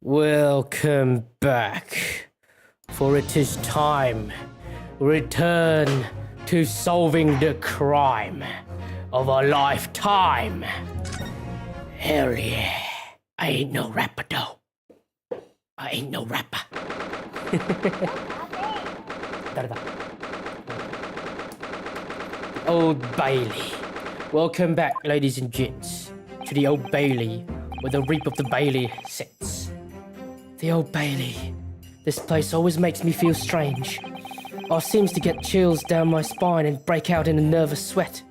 Welcome back, for it is time. Return to solving the crime of a lifetime. Hell yeah. I ain't no rapper though. I ain't no rapper. Old Bailey. Welcome back, ladies and gents, to the Old Bailey, where the Reap of the Bailey sits. The Old Bailey. This place always makes me feel strange, or seems to get chills down my spine and break out in a nervous sweat,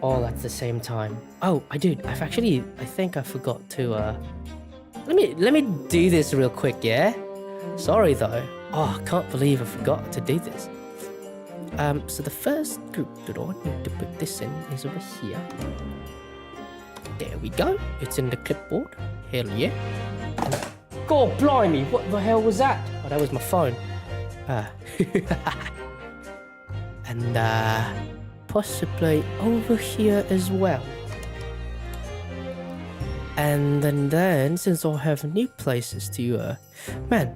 all at the same time. Oh, I think I forgot to, let me do this real quick, yeah? Sorry though. Oh, I can't believe I forgot to do this. So the first group that I need to put this in is over here. There we go. It's in the clipboard. Hell yeah. And God blimey, what the hell was that? Oh, that was my phone. And possibly over here as well. And then since I have new places to man,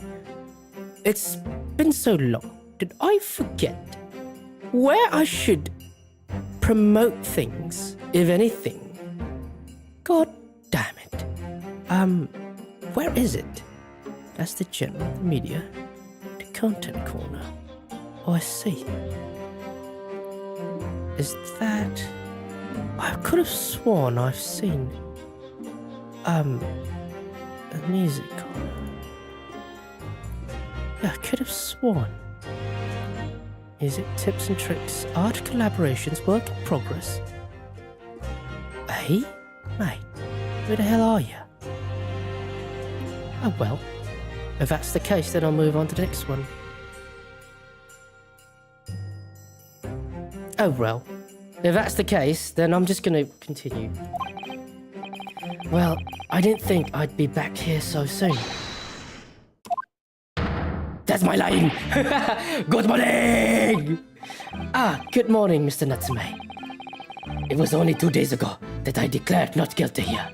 it's been so long. Did I forget where I should promote things, if anything? God damn it. Where is it? That's the general, the media, the content corner. Oh, I see. Is that... I could have sworn I've seen... a music corner. Yeah, I could have sworn. Is it tips and tricks, art collaborations, work in progress? Hey? Mate, where the hell are you? Oh well, if that's the case, then I'll move on to the next one. Oh well, if that's the case, then I'm just gonna continue. Well, I didn't think I'd be back here so soon. That's my line! Good morning! Good morning, Mr. Natsume. It was only 2 days ago that I declared not guilty here.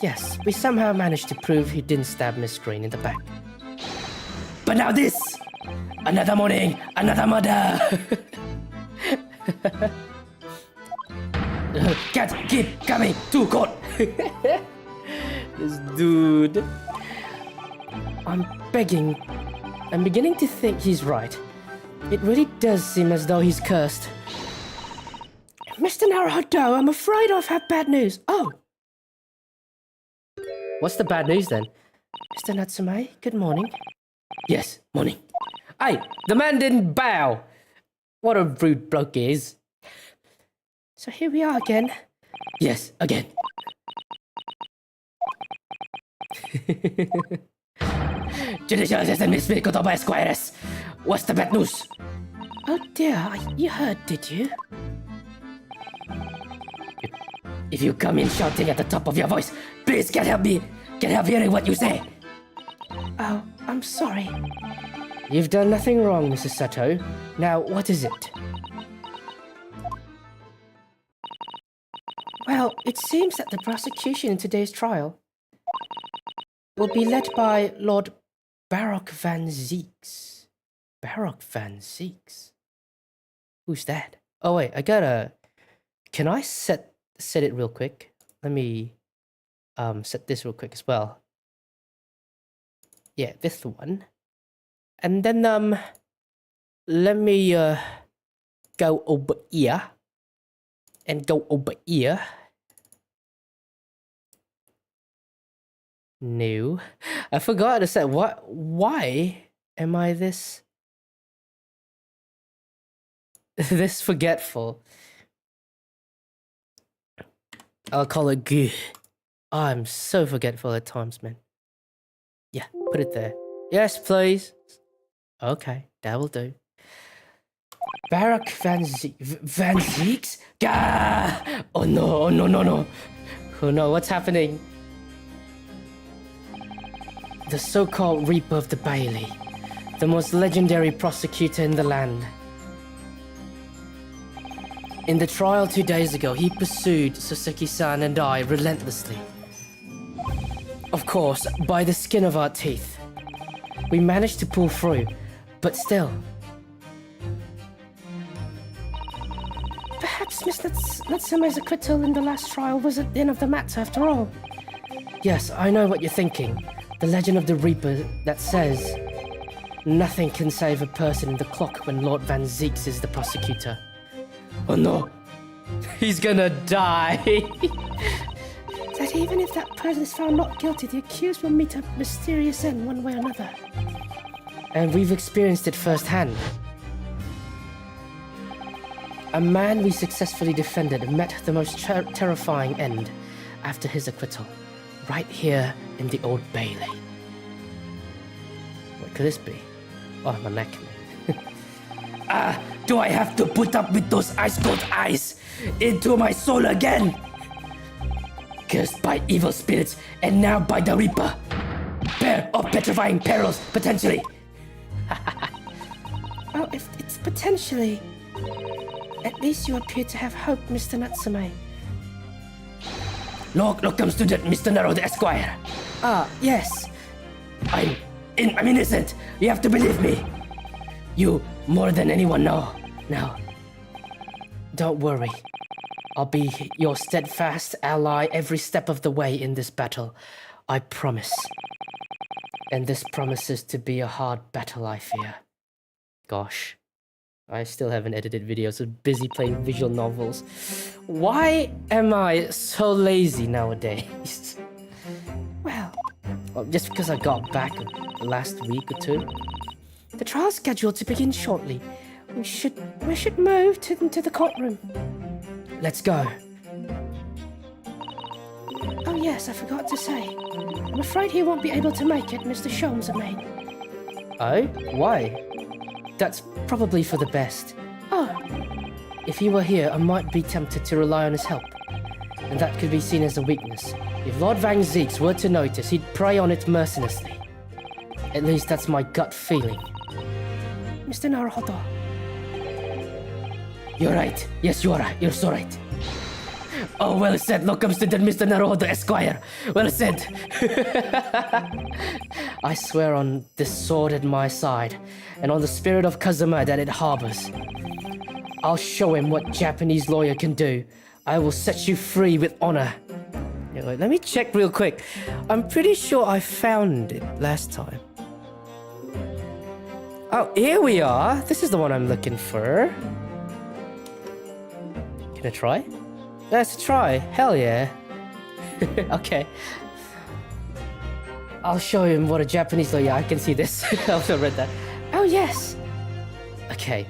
Yes, we somehow managed to prove he didn't stab Miss Green in the back. But now this! Another morning, another murder! Can't keep coming to court! This dude. I'm beginning to think he's right. It really does seem as though he's cursed. Mr. Naruhodo, I'm afraid I've had bad news. Oh! What's the bad news then? Mr. Natsume, good morning. Yes, morning. Hey, the man didn't bow. What a rude bloke he is. So here we are again. Yes, again. Judicial assistant Miss Kotoba Esquires. What's the bad news? Oh dear, you heard, did you? If you come in shouting at the top of your voice, please get help hearing what you say. Oh, I'm sorry. You've done nothing wrong, Mrs. Sato. Now, what is it? Well, it seems that the prosecution in today's trial will be led by Lord Baroque Van Zeeks. Baroque Van Zeeks? Who's that? Oh wait, I gotta... Can I set it real quick? Let me set this real quick as well. Yeah, this one. And then let me go over here and go over here. No, I forgot to say what. Why am I this forgetful? I'll call it good. Oh, I'm so forgetful at times, man. Yeah, put it there. Yes, please. Okay, that will do. Baroque Van Zeeks? Gah! Oh no, oh no, no, no. Oh no, what's happening? The so-called Reaper of the Bailey. The most legendary prosecutor in the land. In the trial 2 days ago, he pursued Suzuki-san and I relentlessly. Of course, by the skin of our teeth. We managed to pull through, but still. Perhaps Miss Natsume's acquittal in the last trial was at the end of the matter after all. Yes, I know what you're thinking. The legend of the Reaper that says nothing can save a person in the clock when Lord Van Zeeks is the prosecutor. Oh no, he's gonna die. That even if that person is found not guilty, the accused will meet a mysterious end one way or another. And we've experienced it firsthand. A man we successfully defended met the most terrifying end after his acquittal. Right here in the Old Bailey. What could this be? Oh, my neck. Do I have to put up with those ice-cold eyes into my soul again? Cursed by evil spirits and now by the Reaper. Pair of petrifying perils, potentially. Oh, if it's potentially... At least you appear to have hope, Mr. Natsume. Welcome, student Mr. Naruhodo Esquire. Ah, yes. I'm innocent. You have to believe me. You more than anyone know. Now, don't worry. I'll be your steadfast ally every step of the way in this battle. I promise. And this promises to be a hard battle, I fear. Gosh. I still haven't edited videos, so busy playing visual novels. Why am I so lazy nowadays? Well, just because I got back last week or two. The trial's scheduled to begin shortly. We should move to the courtroom. Let's go. Oh yes, I forgot to say. I'm afraid he won't be able to make it, Mr. Sholmes-a-main. Oh? Why? That's probably for the best. Oh. If he were here, I might be tempted to rely on his help. And that could be seen as a weakness. If Lord Van Zeeks were to notice, he'd prey on it mercilessly. At least that's my gut feeling. Mr. Naruhodo. You're right. Yes, you are right. You're so right. Oh, well said, locum student Mr. Naruhodo Esquire. Well said. I swear on this sword at my side, and on the spirit of Kazuma that it harbors. I'll show him what Japanese lawyer can do. I will set you free with honor. Anyway, let me check real quick. I'm pretty sure I found it last time. Oh, here we are. This is the one I'm looking for. Can I try? Let's try. Hell yeah. Okay. I'll show him what a Japanese lawyer. I can see this. I also read that. Oh, yes. Okay.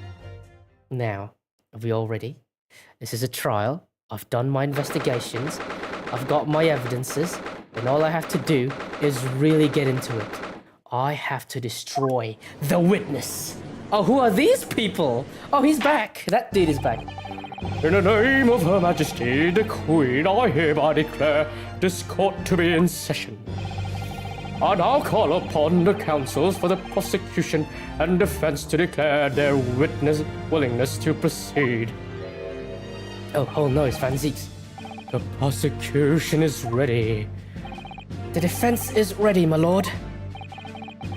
Now, are we all ready? This is a trial. I've done my investigations. I've got my evidences. And all I have to do is really get into it. I have to destroy the witness. Oh, who are these people? Oh, he's back. That dude is back. In the name of Her Majesty, the Queen, I hereby declare this court to be in session. I now call upon the counsels for the prosecution and defense to declare their willingness to proceed. Oh no, it's Van Zieks. The prosecution is ready. The defense is ready, my lord.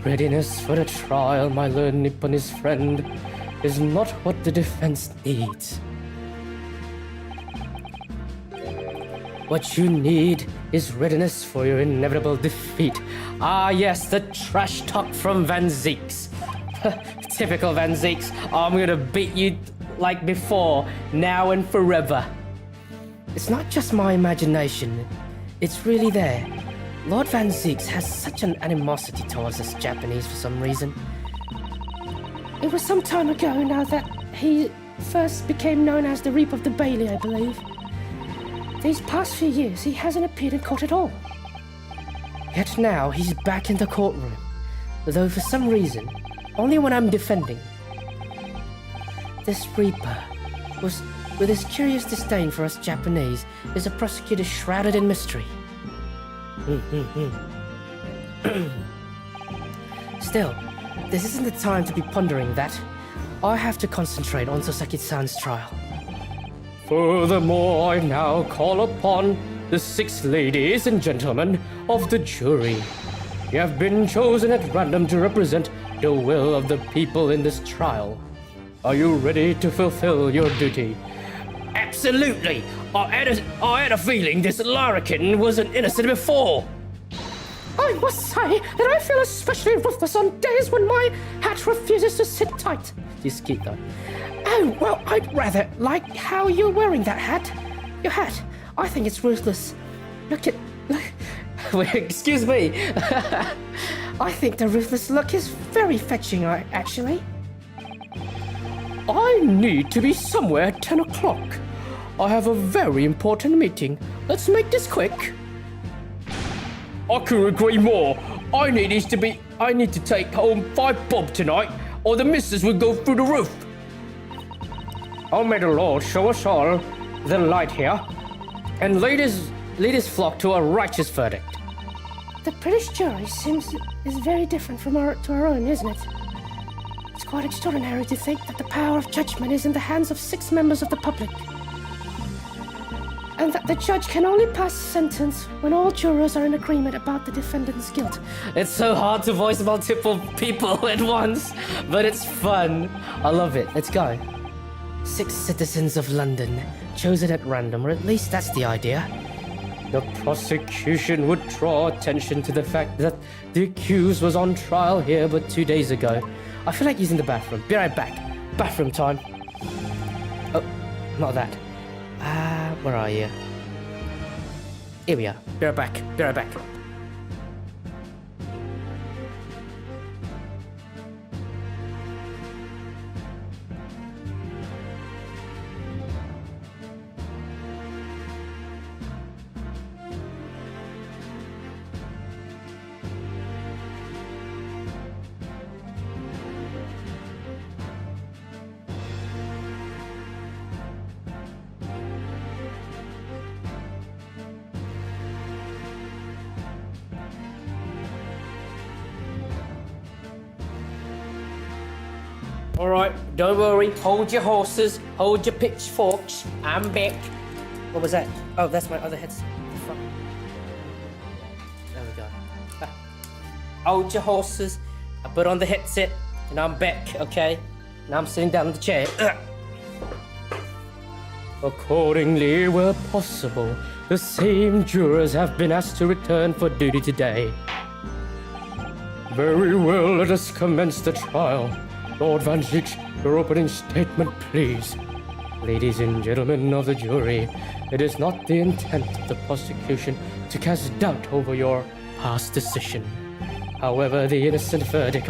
Readiness for the trial, my learned Nipponese friend, is not what the defense needs. What you need is readiness for your inevitable defeat. Ah, yes, the trash talk from Van Zieks. Typical Van Zieks. I'm gonna beat you like before, now and forever. It's not just my imagination. It's really there. Lord Van Zieks has such an animosity towards us Japanese for some reason. It was some time ago now that he first became known as the Reap of the Bailey, I believe. These past few years, he hasn't appeared in court at all. Yet now, he's back in the courtroom, though for some reason, only when I'm defending. This Reaper, with his curious disdain for us Japanese, is a prosecutor shrouded in mystery. Still, this isn't the time to be pondering that. I have to concentrate on Sasaki-san's trial. Furthermore, I now call upon the 6 ladies and gentlemen of the jury. You have been chosen at random to represent the will of the people in this trial. Are you ready to fulfill your duty? Absolutely! I had a feeling this larrikin wasn't innocent before. I must say that I feel especially ruthless on days when my hat refuses to sit tight. This cute though. Oh, well, I'd rather like how you're wearing that hat. Your hat. I think it's ruthless. Look. Wait, excuse me. I think the ruthless look is very fetching, actually. I need to be somewhere at 10 o'clock. I have a very important meeting. Let's make this quick. I couldn't agree more. I need to take home 5 bob tonight, or the missus will go through the roof. Oh, may the Lord show us all the light here, and lead us flock to a righteous verdict. The British jury is very different from to our own, isn't it? It's quite extraordinary to think that the power of judgment is in the hands of 6 members of the public. And that the judge can only pass a sentence when all jurors are in agreement about the defendant's guilt. It's so hard to voice multiple people at once, but it's fun. I love it. Let's go. 6 citizens of London, chosen at random, or at least that's the idea. The prosecution would draw attention to the fact that the accused was on trial here but 2 days ago. I feel like using the bathroom. Be right back. Bathroom time. Oh, not that. Where are you? Here we are. Be right back. Be right back. Alright, don't worry, hold your horses, hold your pitchforks, I'm back. What was that? Oh, that's my other headset. What the fuck? There we go. Hold your horses. I put on the headset and I'm back, okay? Now I'm sitting down in the chair. Accordingly, where possible, the same jurors have been asked to return for duty today. Very well, let us commence the trial. Lord Van Zieks, your opening statement, please. Ladies and gentlemen of the jury, it is not the intent of the prosecution to cast doubt over your past decision. However, the innocent verdict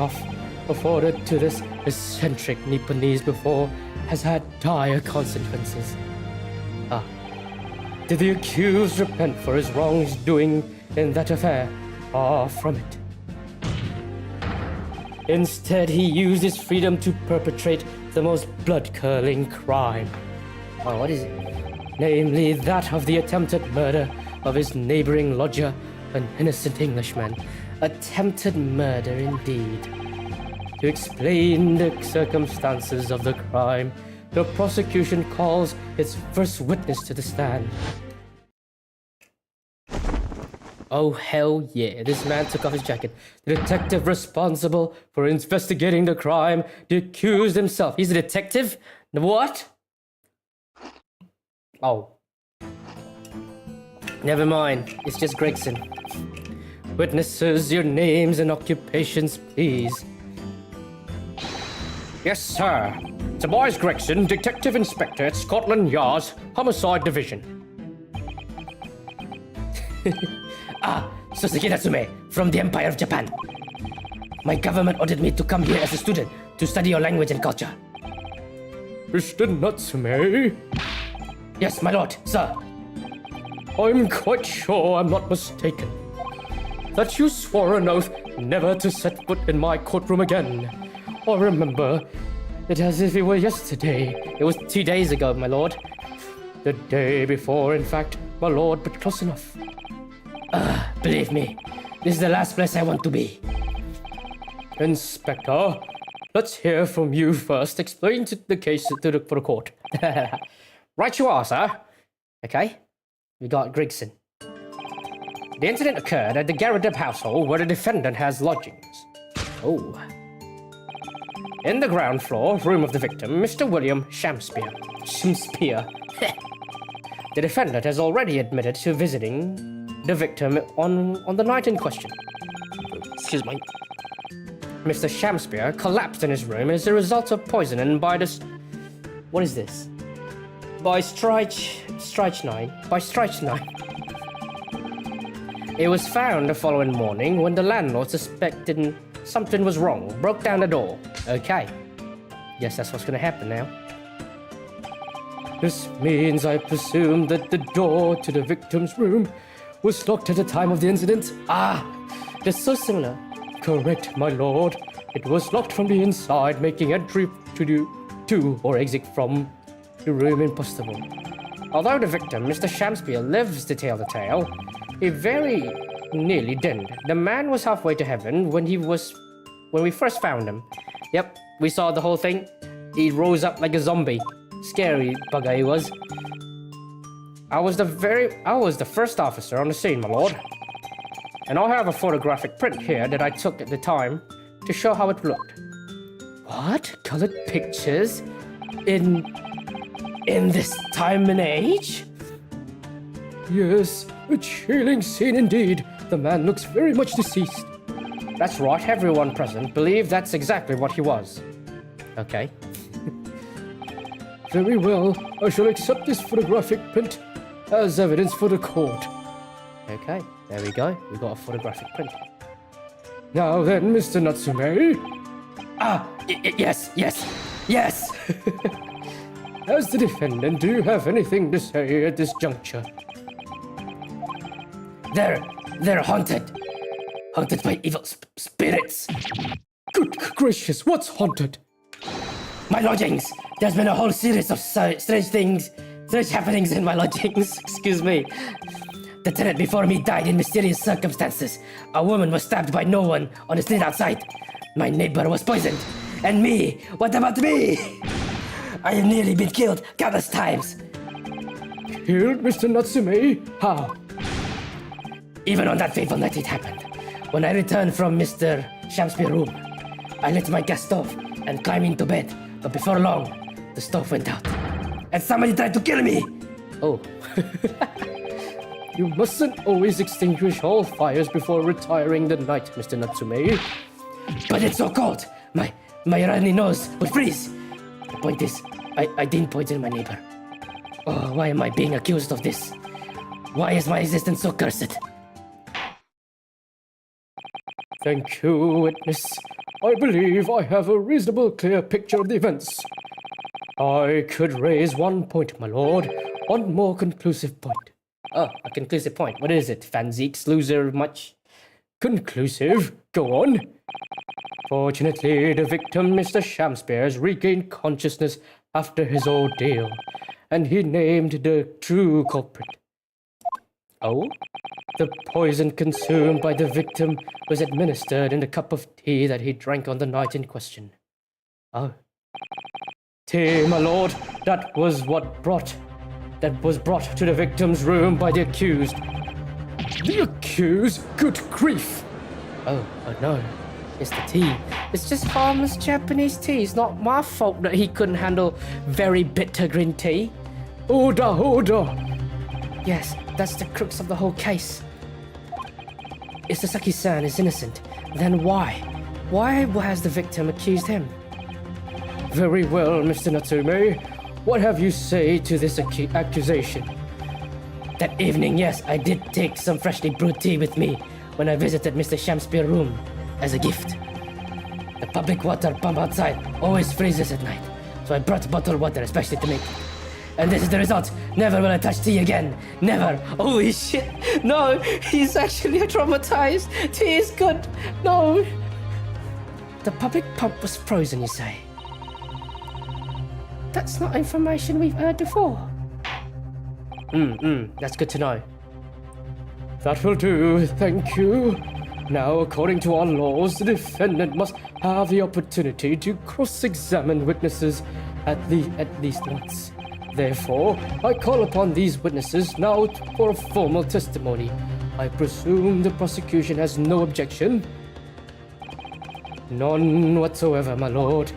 afforded to this eccentric Nipponese before has had dire consequences. Did the accused repent for his wrongdoing in that affair? Far from it. Instead, he used his freedom to perpetrate the most blood-curdling crime. Oh, what is it? Namely, that of the attempted murder of his neighboring lodger, an innocent Englishman. Attempted murder, indeed. To explain the circumstances of the crime, the prosecution calls its first witness to the stand. Oh, hell yeah. This man took off his jacket. The detective responsible for investigating the crime, the accused himself. He's a detective? What? Oh. Never mind. It's just Gregson. Witnesses, your names and occupations, please. Yes, sir. Tobias Gregson, Detective Inspector at Scotland Yard's Homicide Division. Soseki Natsume, from the Empire of Japan. My government ordered me to come here as a student to study your language and culture. Mr. Natsume? Yes, my lord, sir. I'm quite sure I'm not mistaken. That you swore an oath never to set foot in my courtroom again. I remember it as if it were yesterday. It was 2 days ago, my lord. The day before, in fact, my lord, but close enough. Believe me, this is the last place I want to be. Inspector, let's hear from you first. Explain the case for the court. Right you are, sir. Okay, we got Gregson. The incident occurred at the Garradeb household where the defendant has lodgings. Oh. In the ground floor room of the victim, Mr. William Shamspeare. The defendant has already admitted to visiting the victim on the night in question. Excuse me. Mr. Shamspeare collapsed in his room as a result of poisoning by the... What is this? By strychnine. It was found the following morning when the landlord, suspecting something was wrong, broke down the door. Okay. Guess that's what's gonna happen now. This means, I presume, that the door to the victim's room was locked at the time of the incident? They're so similar. Correct, my lord. It was locked from the inside, making entry to or exit from the room impossible. Although the victim, Mr. Shamspeare, lives to tell the tale, he very nearly didn't. The man was halfway to heaven when we first found him. Yep, we saw the whole thing. He rose up like a zombie. Scary bugger he was. I was the first officer on the scene, my lord. And I have a photographic print here that I took at the time to show how it looked. What? Colored pictures? In this time and age? Yes, a chilling scene indeed. The man looks very much deceased. That's right, everyone present believed that's exactly what he was. Okay. Very well, I shall accept this photographic print as evidence for the court. Okay, there we go. We got a photographic print. Now then, Mr. Natsume. Yes. As the defendant, do you have anything to say at this juncture? They're haunted. Haunted by evil spirits. Good gracious, what's haunted? My lodgings. There's been a whole series of strange happenings in my lodgings. Excuse me. The tenant before me died in mysterious circumstances. A woman was stabbed by no one on the street outside. My neighbor was poisoned. And me? What about me? I have nearly been killed countless times. killed Mr. Natsume? How? Even on that fateful night it happened. When I returned from Mr. Shakespeare's room, I lit my gas stove and climbed into bed. But before long, the stove went out. And somebody tried to kill me! Oh. You mustn't always extinguish all fires before retiring the night, Mr. Natsume. But it's so cold! My runny nose would freeze! The point is, I didn't poison my neighbor. Oh, why am I being accused of this? Why is my existence so cursed? Thank you, witness. I believe I have a reasonable clear picture of the events. I could raise one point, my lord. One more conclusive point. Oh, a conclusive point. What is it? Fanzeeks, loser, much? Conclusive? Go on. Fortunately, the victim, Mr. Shakespeare, regained consciousness after his ordeal, and he named the true culprit. Oh? The poison consumed by the victim was administered in the cup of tea that he drank on the night in question. Oh. Tea, my lord, that was brought to the victim's room by the accused. The accused? Good grief! Oh no. It's the tea. It's just harmless Japanese tea. It's not my fault that he couldn't handle very bitter green tea. Order! Yes, that's the crux of the whole case. If Sasaki-san is innocent, then why? Why has the victim accused him? Very well, Mr. Natsume. What have you say to this accusation? That evening, yes, I did take some freshly brewed tea with me when I visited Mr. Shakespeare's room as a gift. The public water pump outside always freezes at night, so I brought bottled water especially to make it. And this is the result. Never will I touch tea again. Never. Holy shit. No, he's actually traumatized. Tea is good. No. The public pump was frozen, you say? That's not information we've heard before. That's good to know. That will do, thank you. Now, according to our laws, the defendant must have the opportunity to cross-examine witnesses at least once. Therefore, I call upon these witnesses now for a formal testimony. I presume the prosecution has no objection? None whatsoever, my lord.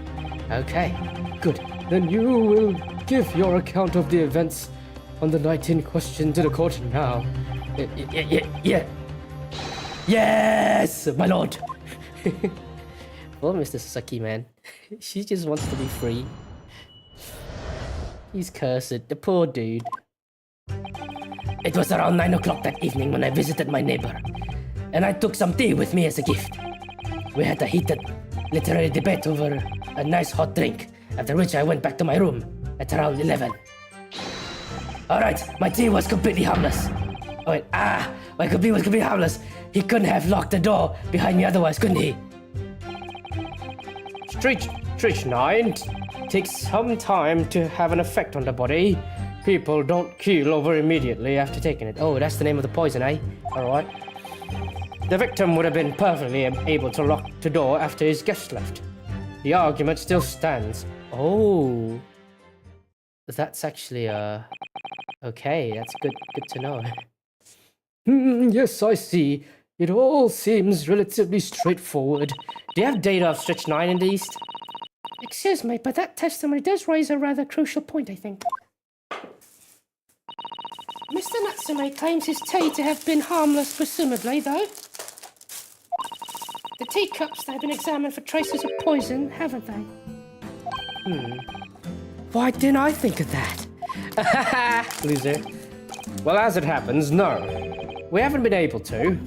Okay. Good. Then you will give your account of the events on the night in question to the court now. Yeah. Yes, my lord. Well, Mr. Sasaki, man. She just wants to be free. He's cursed, the poor dude. It was around 9 o'clock that evening when I visited my neighbor, and I took some tea with me as a gift. We had a heated literary debate over a nice hot drink, after which I went back to my room at around 11. Alright, my tea was completely harmless. My tea was completely harmless. He couldn't have locked the door behind me otherwise, couldn't he? Strychnine takes some time to have an effect on the body. People don't keel over immediately after taking it. Oh, that's the name of the poison, eh? Alright. The victim would have been perfectly able to lock the door after his guest left. The argument still stands. Oh. That's actually, okay, that's good to know. Yes, I see. It all seems relatively straightforward. Do you have data of strychnine in the East? Excuse me, but that testimony does raise a rather crucial point, I think. Mr. Natsume claims his tea to have been harmless, presumably, though. The teacups, they've been examined for traces of poison, haven't they? Why didn't I think of that? Loser. Well, as it happens, no. We haven't been able to.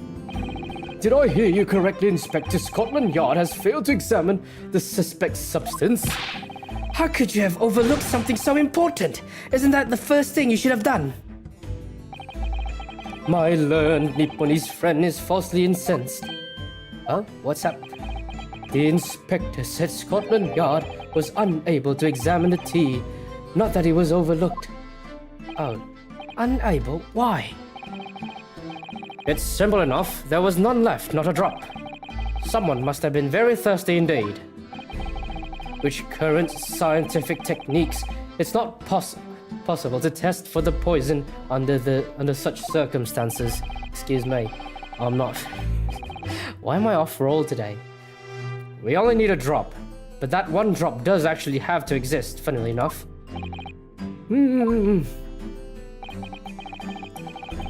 Did I hear you correctly, Inspector? Scotland Yard has failed to examine the suspect's substance. How could you have overlooked something so important? Isn't that the first thing you should have done? My learned Nipponese friend is falsely incensed. Oh, what's up? The inspector said Scotland Yard was unable to examine the tea, not that it was overlooked. Oh, unable? Why? It's simple enough. There was none left, not a drop. Someone must have been very thirsty indeed. With current scientific techniques, it's not possible. possible to test for the poison under such circumstances. Excuse me, I'm not. Why am I off roll today? We only need a drop, but that one drop does actually have to exist, funnily enough.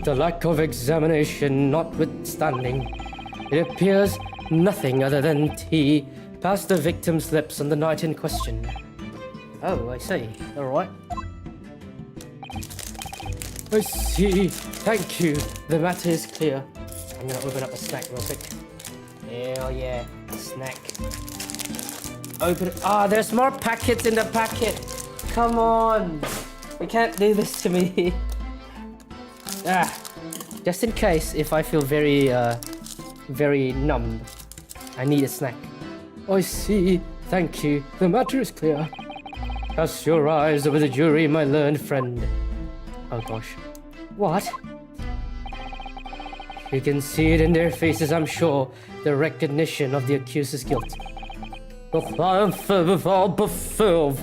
The lack of examination notwithstanding, it appears nothing other than tea passed the victim's lips on the night in question. Oh, I see. All right. I see. Thank you. The matter is clear. I'm gonna open up a snack real quick. Hell yeah, snack. Open it. Ah, there's more packets in the packet. Come on. You can't do this to me. Just in case, if I feel very numb, I need a snack. I see. Thank you. The matter is clear. Cast your eyes over the jury, my learned friend. Oh gosh. What? You can see it in their faces, I'm sure. The recognition of the accuser's guilt. I am fulfilled.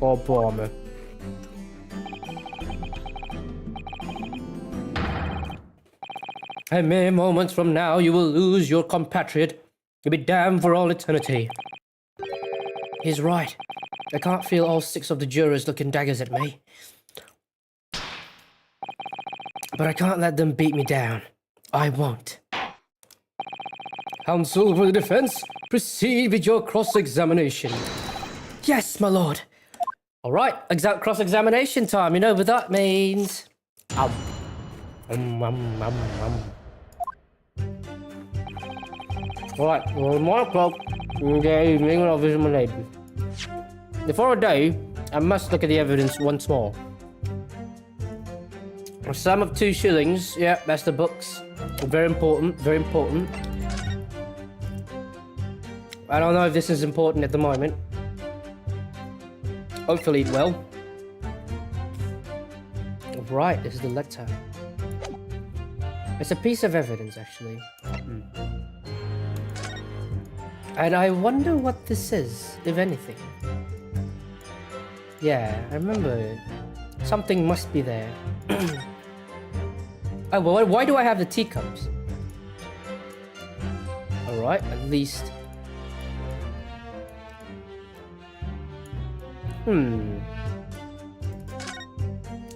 Oh, bomber. And mere moments from now, you will lose your compatriot. You'll be damned for all eternity. He's right. I can't feel all 6 of the jurors looking daggers at me. But I can't let them beat me down. I won't. Counsel for the defense, proceed with your cross-examination. Yes, my lord. All right, cross-examination time. You know what that means. Ow. All right, well, 1 o'clock in the evening, I'll visit my neighbor. Before I do, I must look at the evidence once more. A sum of 2 shillings. Yeah, that's the books. Very important, very important. I don't know if this is important at the moment. Hopefully it will. Right, this is the letter. It's a piece of evidence, actually. And I wonder what this is, if anything. Yeah, I remember. Something must be there. Oh, well, why do I have the teacups? Alright, at least.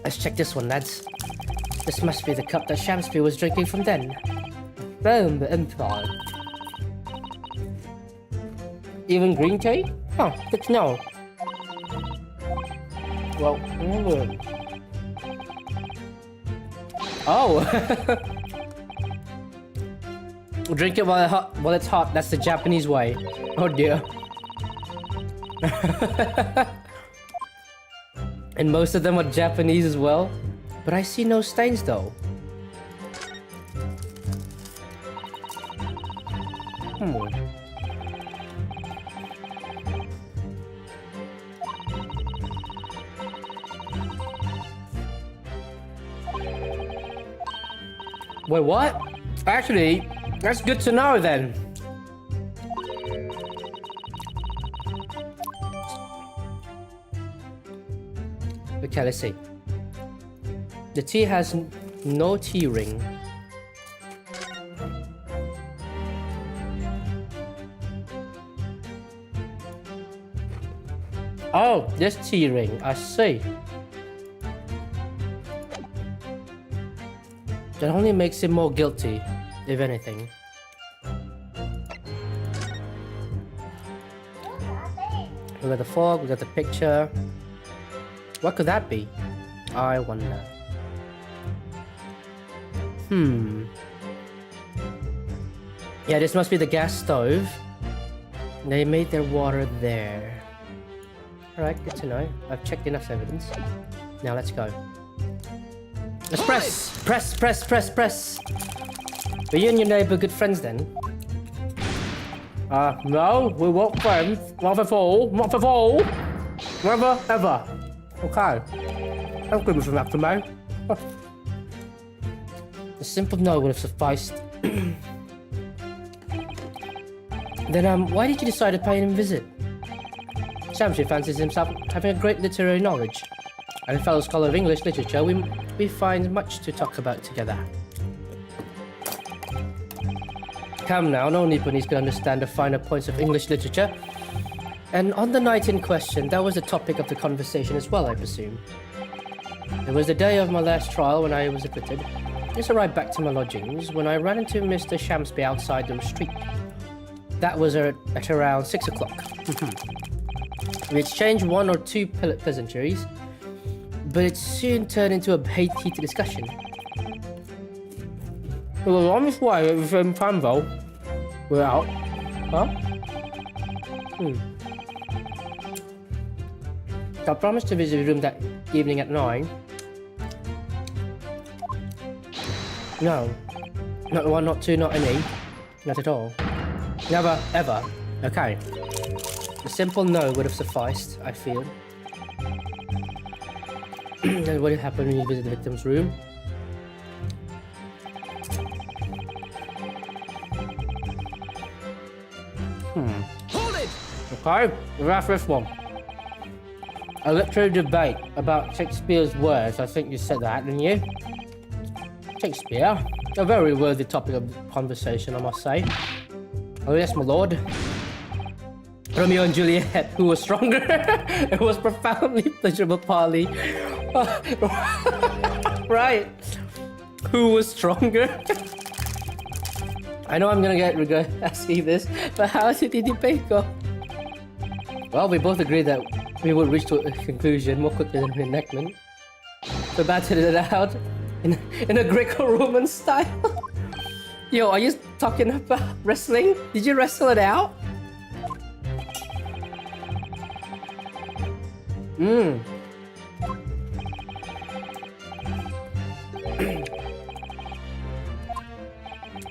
Let's check this one, lads. This must be the cup that Shamsby was drinking from then. Boom, the Empire. Even green tea? Oh, good to know. Well, oh! Drink it while it's hot. That's the Japanese way. Oh dear. And most of them are Japanese as well. But I see no stains though. Wait, what? Actually, that's good to know then. Okay, let's see. The tea has no tea ring. Oh, this tea ring, I see. That only makes him more guilty, if anything. We got the fog, we got the picture. What could that be? I wonder. Yeah, this must be the gas stove. They made their water there. Alright, good to know. I've checked enough evidence. Now let's go. Let's press. Are you and your neighbour good friends then? No, we weren't friends. Not before. Never, ever. Okay. That's good enough to me. A simple no would have sufficed. Then, why did you decide to pay him a visit? Shamshi fancies himself having a great literary knowledge, and a fellow scholar of English literature, we find much to talk about together. Come now, no Nipponese can understand the finer points of English literature. And on the night in question, that was the topic of the conversation as well, I presume. It was the day of my last trial when I was acquitted. I just arrived back to my lodgings when I ran into Mr. Shamsby outside the street. That was at around 6 o'clock. We exchanged one or two pleasantries, but it soon turned into a heated discussion. Well, on this way at the same time though. We're out. Huh? So I promised to visit the room that evening at 9. No. Not one, not two, not any. Not at all. Never, ever. Okay. A simple no would have sufficed, I feel. And what happened when you visit the victim's room? Hold it! Okay, that's this one. A literary debate about Shakespeare's words. I think you said that, didn't you? Shakespeare. A very worthy topic of conversation, I must say. Oh yes, my lord. Romeo and Juliet, who was stronger? It was profoundly pleasurable parley. Right. Who was stronger? I know I'm gonna get regret asking this, but how did the debate go? Well, we both agreed that we would reach to a conclusion more quickly than reenactment. So battled it out in a Greco-Roman style. Yo, are you talking about wrestling? Did you wrestle it out?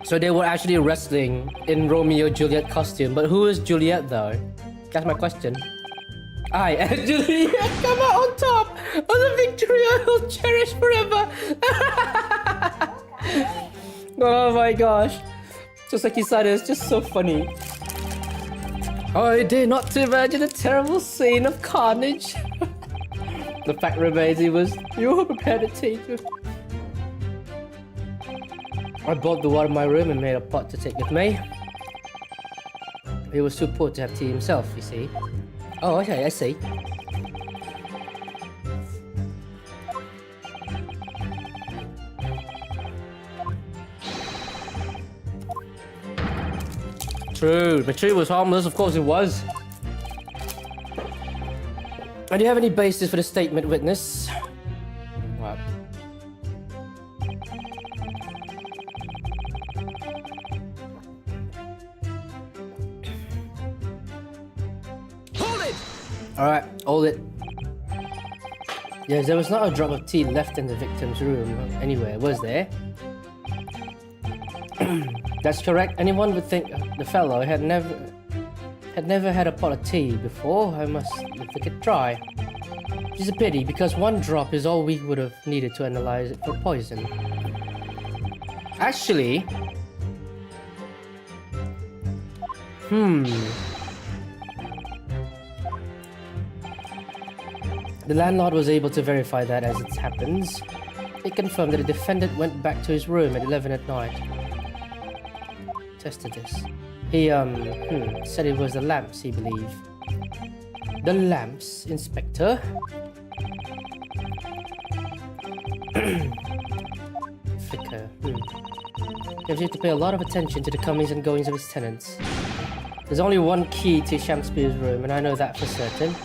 So they were actually wrestling in Romeo Juliet costume, but who is Juliet though? That's my question. I and Juliet come out on top of the victory I will cherish forever. Oh my gosh. Just like you said, it's just so funny. I dare not to imagine a terrible scene of carnage. The fact remains you were prepared to take it. I bought the water in my room and made a pot to take with me. He was too poor to have tea himself, you see. Oh, okay, I see. True, the tree was harmless, of course it was. And do you have any basis for the statement, witness? What? Alright, hold it. Yes, there was not a drop of tea left in the victim's room anywhere, was there? That's correct. Anyone would think the fellow had never had a pot of tea before. I must look it dry. Which is a pity, because one drop is all we would have needed to analyze it for poison. Actually... The landlord was able to verify that as it happens. It confirmed that the defendant went back to his room at 11 at night. Tested this. He, said it was the lamps, he believed. The lamps, Inspector? Flicker, He seemed to pay a lot of attention to the comings and goings of his tenants. There's only one key to Shamsby's room, and I know that for certain.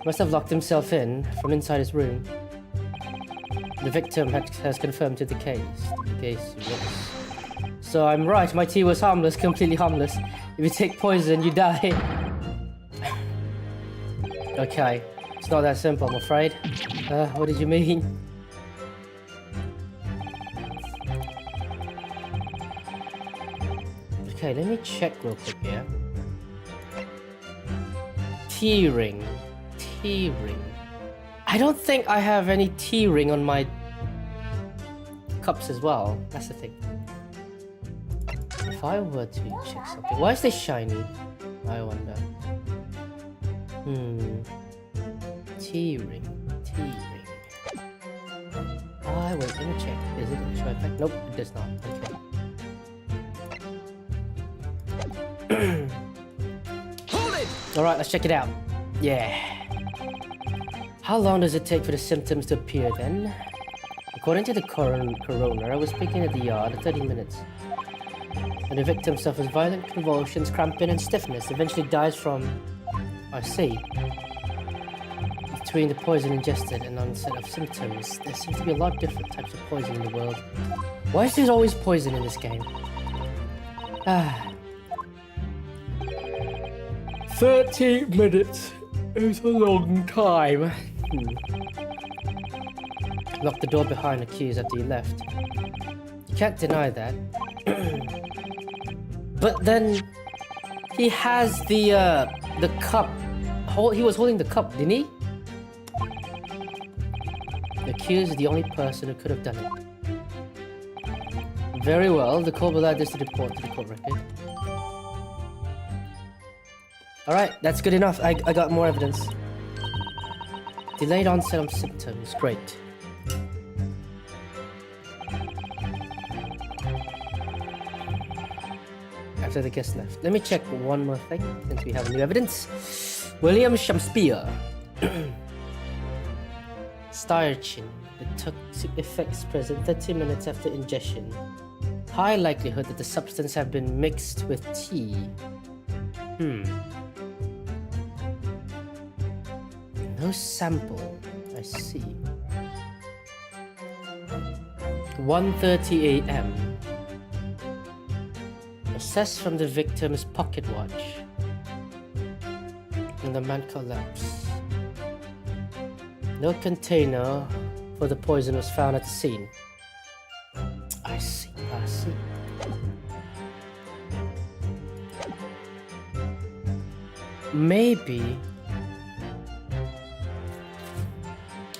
Must have locked himself in from inside his room. The victim has confirmed to the case. Yes. So I'm right, my tea was harmless, completely harmless. If you take poison, you die. Okay, it's not that simple, I'm afraid. What did you mean? Okay, let me check real quick here. Tea ring. Tea ring. I don't think I have any tea ring on my cups as well. That's the thing. If I were to check something, why is this shiny? I wonder. T-ring. Ah, wait, let me check. Is it a show effect? Nope, it does not. Okay. Hold it! Alright, let's check it out. Yeah. How long does it take for the symptoms to appear then? According to the coroner, I was speaking at the yard 30 minutes. And the victim suffers violent convulsions, cramping, and stiffness. Eventually dies from... I see. Between the poison ingested and onset of symptoms, there seems to be a lot of different types of poison in the world. Why is there always poison in this game? 30 minutes is a long time. Locked the door behind the accused after he left. You can't deny that. But then he has the cup. He was holding the cup, didn't he? The accused is the only person who could have done it. Very well, the court will add this to the report to the court record. Alright, that's good enough. I got more evidence. Delayed onset of symptoms. Great. After the guest left. Let me check one more thing, since we have new evidence. William Shakespeare. Starchin. The toxic effects present 30 minutes after ingestion. High likelihood that the substance have been mixed with tea. No sample. I see. 1:30 a.m. Assessed from the victim's pocket watch. And the man collapsed. No container for the poison was found at the scene. I see. Maybe.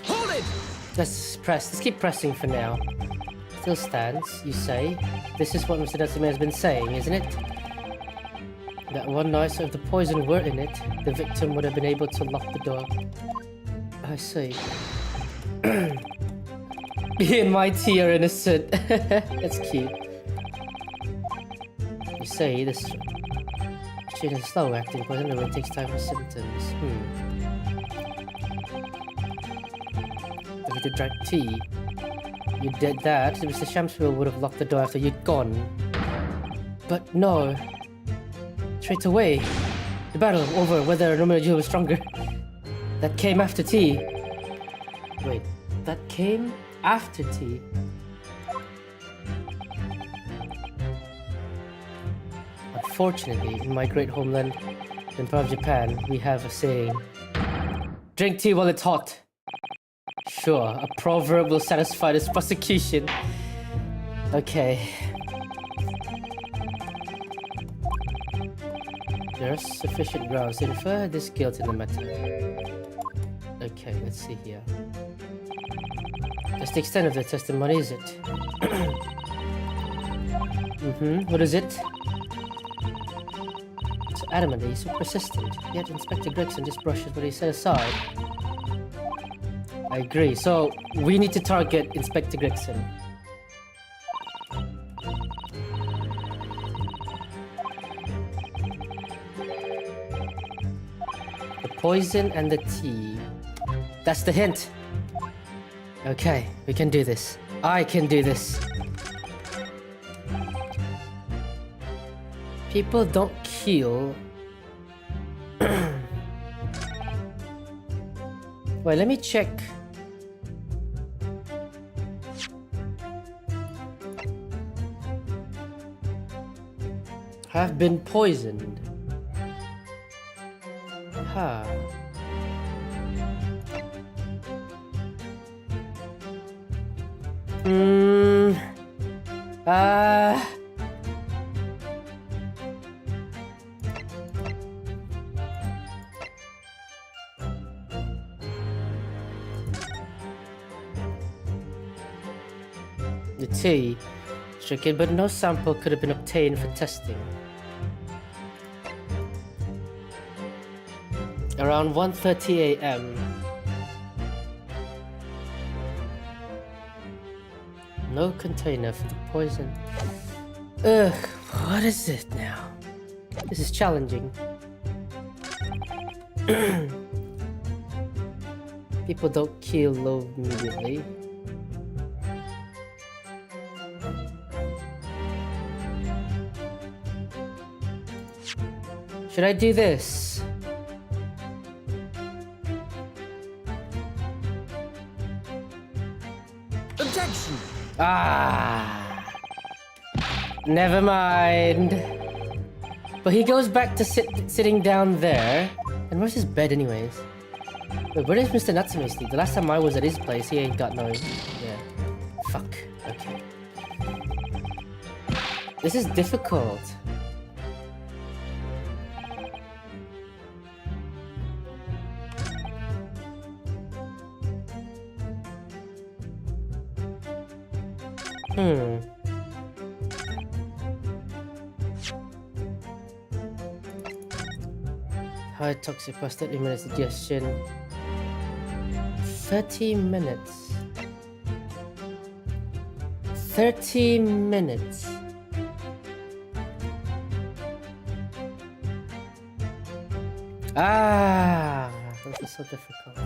Hold it! Let's keep pressing for now. Still stands, you say. This is what Mr. Datsume has been saying, isn't it? That one night, so if the poison were in it, the victim would have been able to lock the door. I see. Me and my tea are innocent. That's cute. You say this shit is slow acting poison, it takes time for symptoms. If you could drink tea, you did that, Mr. Shakespeare would have locked the door after you'd gone. But no. Straight away. The battle over whether Romeo and Juliet was stronger. That came after tea. Wait, that came after tea? Unfortunately, in my great homeland, in part of Japan, we have a saying. Drink tea while it's hot. Sure, a proverb will satisfy this prosecution. Okay. There are sufficient grounds to infer this guilt in the matter. Okay, let's see here. That's the extent of the testimony, is it? What is it? So adamant, he's so persistent. Yet Inspector Gregson just brushes what he set aside. I agree. So we need to target Inspector Gregson. The poison and the tea. That's the hint. Okay, we can do this. I can do this. People don't kill. Wait, let me check. Have been poisoned. Huh. The tea, stricken, but no sample could have been obtained for testing. Around 1:30 a.m. No container for the poison. Ugh, what is it now? This is challenging. People don't kill low immediately. Should I do this? Objection! Ah, never mind. But he goes back to sitting down there. And where's his bed anyways? Wait, where is Mr. Natsume sleep? The last time I was at his place, he ain't got no... Yeah. Fuck. Okay. This is difficult. High toxic past 30 minutes digestion. 30 minutes. 30 minutes. Ah, this is so difficult.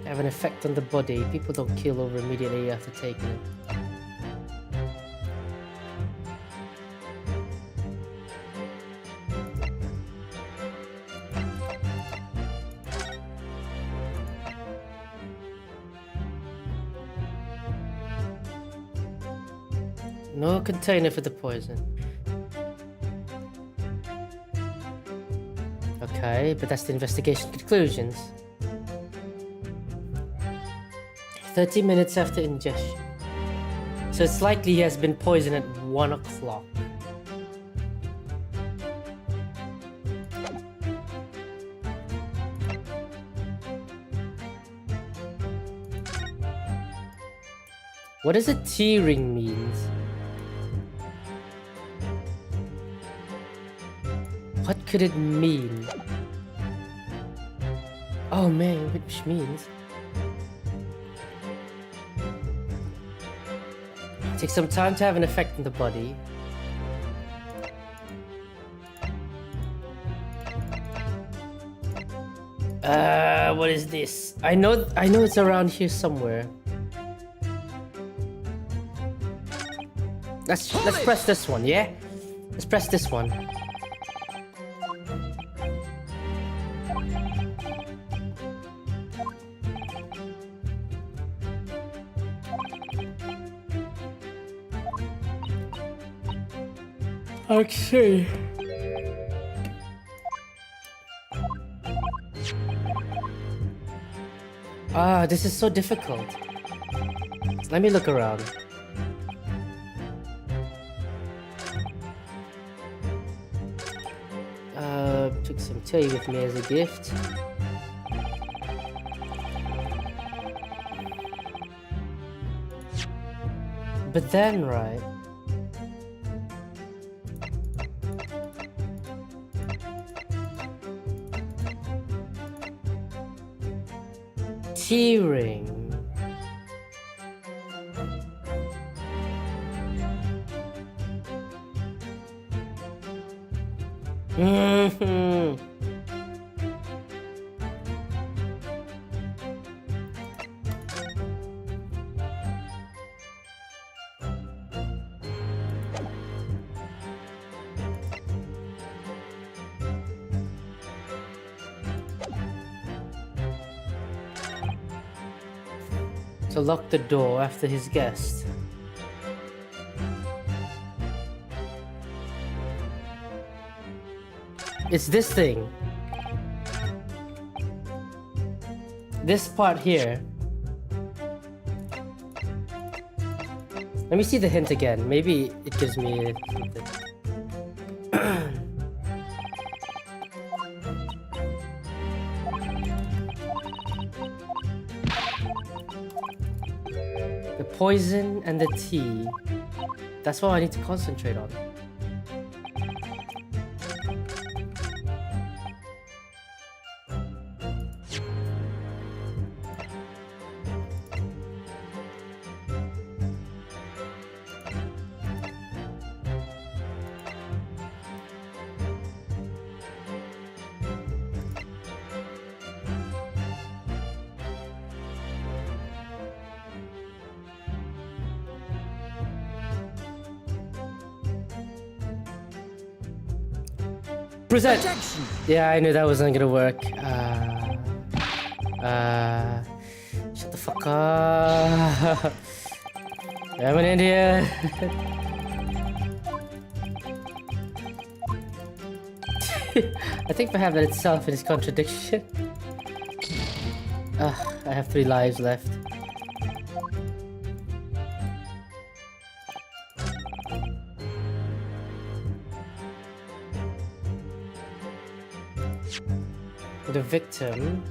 Have an effect on the body. People don't kill over immediately after taking it. No container for the poison. Okay, but that's the investigation conclusions. 30 minutes after ingestion. So it's likely he has been poisoned at 1 o'clock. What does a T-ring means? What could it mean? Oh man, which means? Takes some time to have an effect on the body. What is this? I know it's around here somewhere. Let's press this one, yeah? Let's press this one. Let's see. Ah, this is so difficult. Let me look around. Took some tea with me as a gift. But then, right? T-ring. To lock the door after his guest. It's this thing. This part here. Let me see the hint again. Maybe it gives me something. The poison and the tea. That's what I need to concentrate on. Present. Objection. Yeah, I knew that wasn't gonna work. Shut the fuck up. I'm in India. I think perhaps that itself is contradiction. I have 3 lives left. The victim.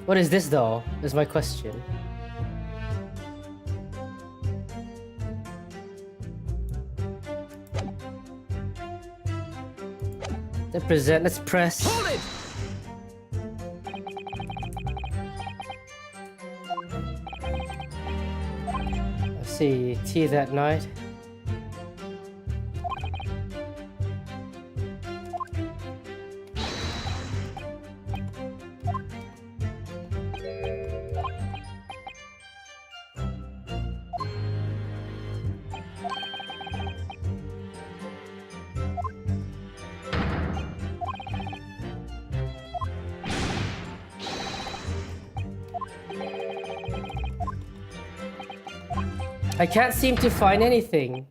What is this though? Is my question. Let's press. Hold it. Let's see, tea that night. I can't seem to find anything.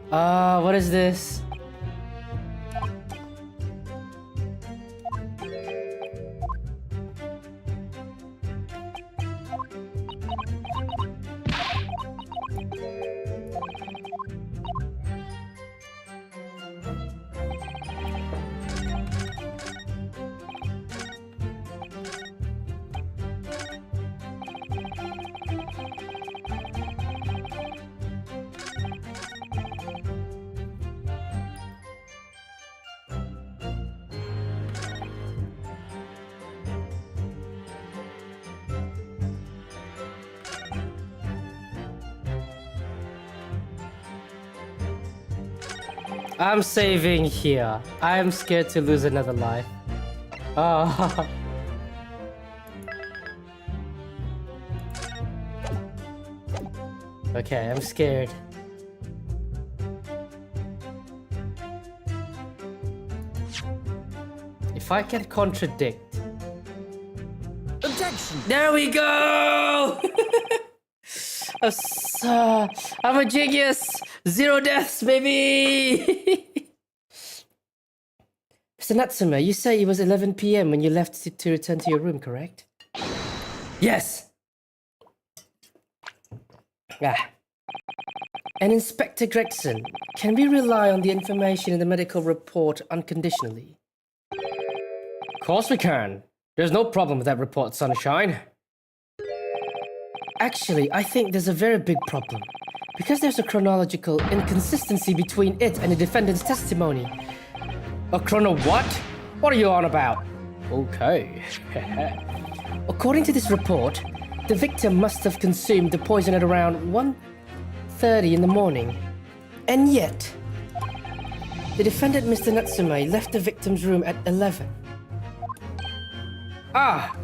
What is this? I'm saving here. I'm scared to lose another life. Oh. Okay, I'm scared. If I can contradict. Objection. There we go! I'm a genius! 0 deaths, baby! Mr. Natsume, you say it was 11 p.m. when you left to return to your room, correct? Yes! And Inspector Gregson, can we rely on the information in the medical report unconditionally? Of course we can. There's no problem with that report, Sunshine. Actually, I think there's a very big problem. Because there's a chronological inconsistency between it and the defendant's testimony. A chrono what? What are you on about? Okay. According to this report, the victim must have consumed the poison at around 1:30 in the morning. And yet, the defendant, Mr. Natsume, left the victim's room at 11. Ah!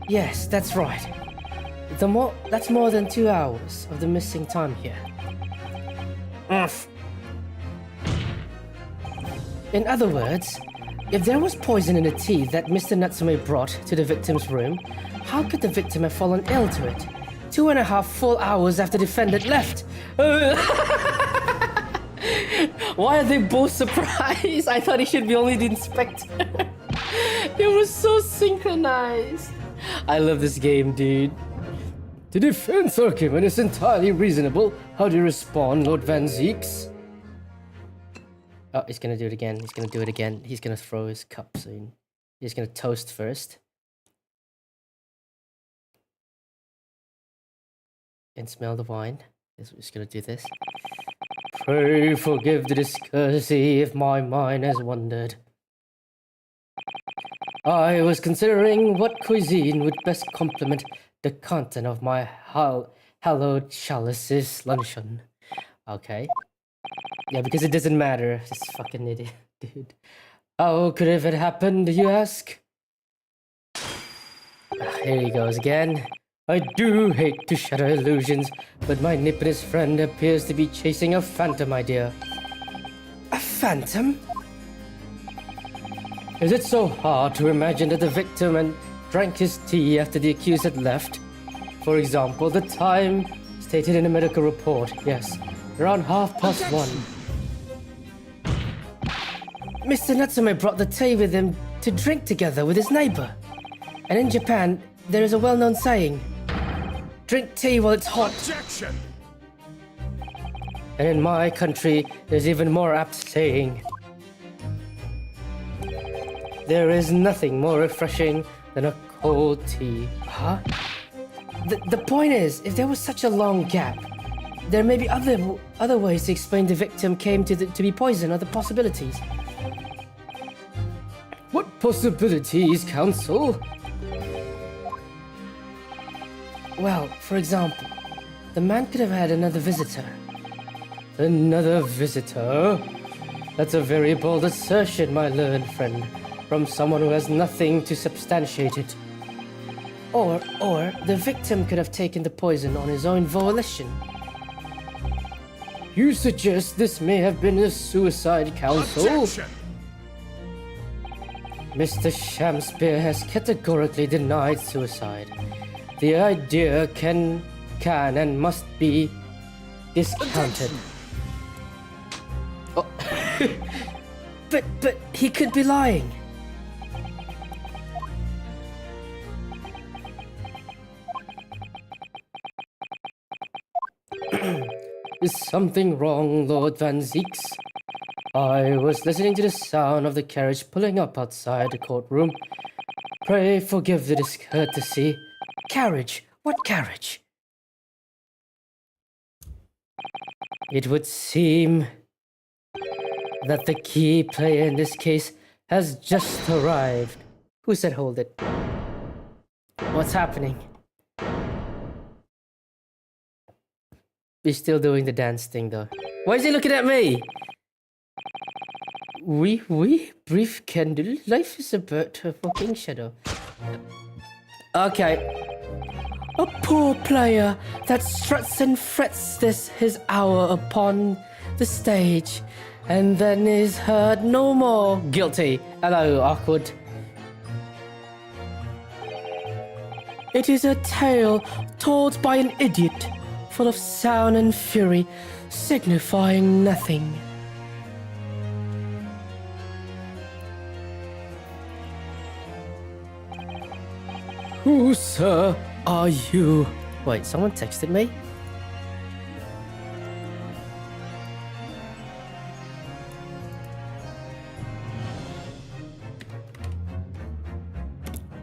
Yes, that's right. That's more than 2 hours of the missing time here. In other words, if there was poison in the tea that Mr. Natsume brought to the victim's room, how could the victim have fallen ill to it? 2.5 full hours after the defendant left. Why are they both surprised? I thought it should be only the inspector. It was so synchronized. I love this game, dude. The defense argument is entirely reasonable. How do you respond, Lord Van Zeeks? Oh, he's gonna do it again. He's gonna do it again. He's gonna throw his cup soon. He's gonna toast first. And smell the wine. He's just gonna do this. Pray forgive the discourtesy if my mind has wandered. I was considering what cuisine would best complement the content of my hallowed chalice's luncheon. Okay. Yeah, because it doesn't matter. This fucking idiot, dude. How could it have happened, you ask? here he goes again. I do hate to shatter illusions, but my nippiness friend appears to be chasing a phantom, my dear. A phantom? Is it so hard to imagine that the victim and drank his tea after the accused had left? For example, the time stated in a medical report. Yes, around 1:30. Mr. Natsume brought the tea with him to drink together with his neighbor. And in Japan, there is a well-known saying, drink tea while it's hot. Objection! And in my country, there's even more apt saying, there is nothing more refreshing than a cold tea. Huh? The point is, if there was such a long gap, there may be other ways to explain the victim came to be poisoned, other possibilities. What possibilities, counsel? Well, for example, the man could have had another visitor. Another visitor? That's a very bold assertion, my learned friend, from someone who has nothing to substantiate it. Or the victim could have taken the poison on his own volition. You suggest this may have been a suicide, counsel? Objection! Mr. Shakespeare has categorically denied suicide. The idea can and must be discounted. Oh. but he could be lying. Is something wrong, Lord Van Zeeks? I was listening to the sound of the carriage pulling up outside the courtroom. Pray forgive the discourtesy. Carriage? What carriage? It would seem that the key player in this case has just arrived. Who said hold it? What's happening? He's still doing the dance thing though. Why is he looking at me? Brief candle. Life is a bird to a fucking shadow. Okay. A poor player that struts and frets his hour upon the stage, and then is heard no more. Guilty. Hello, awkward. It is a tale told by an idiot, full of sound and fury, signifying nothing. Who, sir, are you? Wait, someone texted me?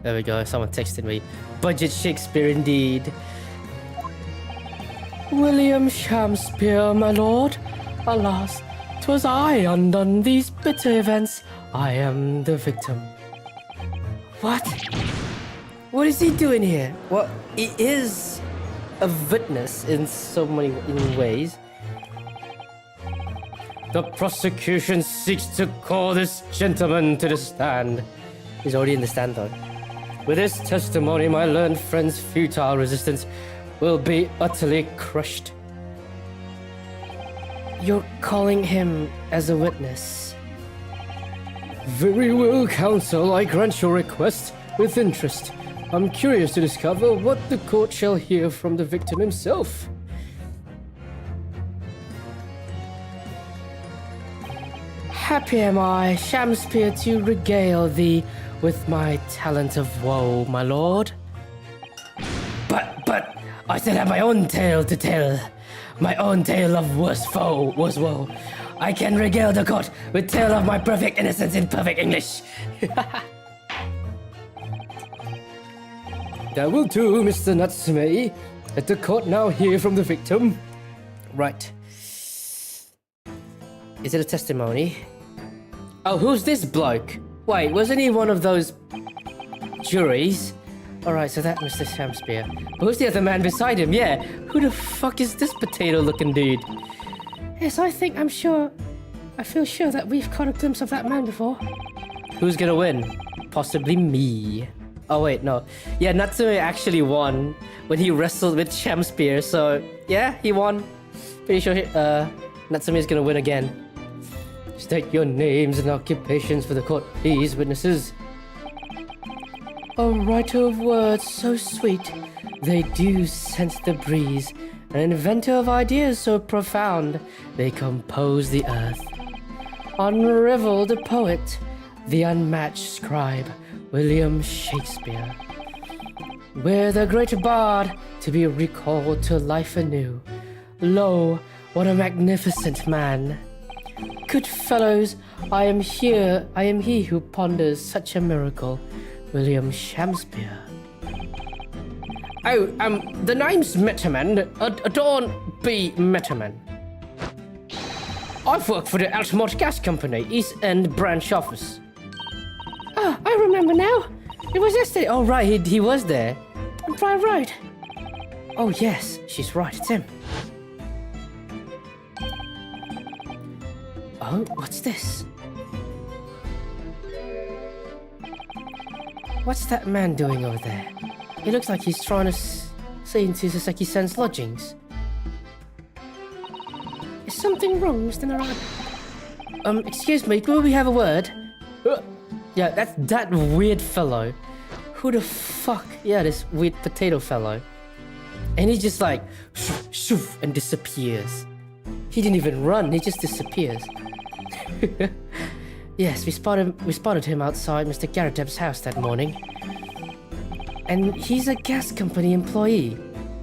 There we go, someone texted me. Budget Shakespeare indeed. William Shakespeare, my lord. Alas, 'twas I undone these bitter events. I am the victim. What? What is he doing here? Well, he is a witness in so many ways. The prosecution seeks to call this gentleman to the stand. He's already in the stand though. With this testimony, my learned friend's futile resistance will be utterly crushed. You're calling him as a witness? Very well, counsel. I grant your request with interest. I'm curious to discover what the court shall hear from the victim himself. Happy am I, Shakespeare, to regale thee with my talent of woe, my lord. But, I still have my own tale to tell. My own tale of worst woe. I can regale the court with tale of my perfect innocence in perfect English. That will do, Mr. Natsume. Let the court now hear from the victim. Right. Is it a testimony? Oh, who's this bloke? Wait, wasn't he one of those juries? Alright, so that's Mr. Shakespeare. Who's the other man beside him? Yeah, who the fuck is this potato-looking dude? Yes, I feel sure that we've caught a glimpse of that man before. Who's gonna win? Possibly me. Oh wait, no. Yeah, Natsume actually won when he wrestled with Shakespeare. So yeah, he won. Pretty sure Natsume is gonna win again. State your names and occupations for the court, please, witnesses. A writer of words so sweet, they do scent the breeze. An inventor of ideas so profound, they compose the earth. Unrivaled poet, the unmatched scribe, William Shakespeare. We're the great bard to be recalled to life anew. Lo, what a magnificent man. Good fellows, I am he who ponders such a miracle, William Shakespeare. Oh, the name's Metaman, Adorn B. Metaman. I've worked for the Altamont Gas Company, East End branch office. Ah, I remember now. It was yesterday. Oh, right, he was there. Right. Oh, yes, she's right, it's him. Oh, what's this? What's that man doing over there? He looks like he's trying to see into Sasaki-san's lodgings. Is something wrong, Mr. Narada? Excuse me, could we have a word? Yeah, that's that weird fellow. Who the fuck? Yeah, this weird potato fellow. And he just like, shoof, shoof, and disappears. He didn't even run, he just disappears. Yes, we spotted him outside Mr. Garadeb's house that morning. And he's a gas company employee.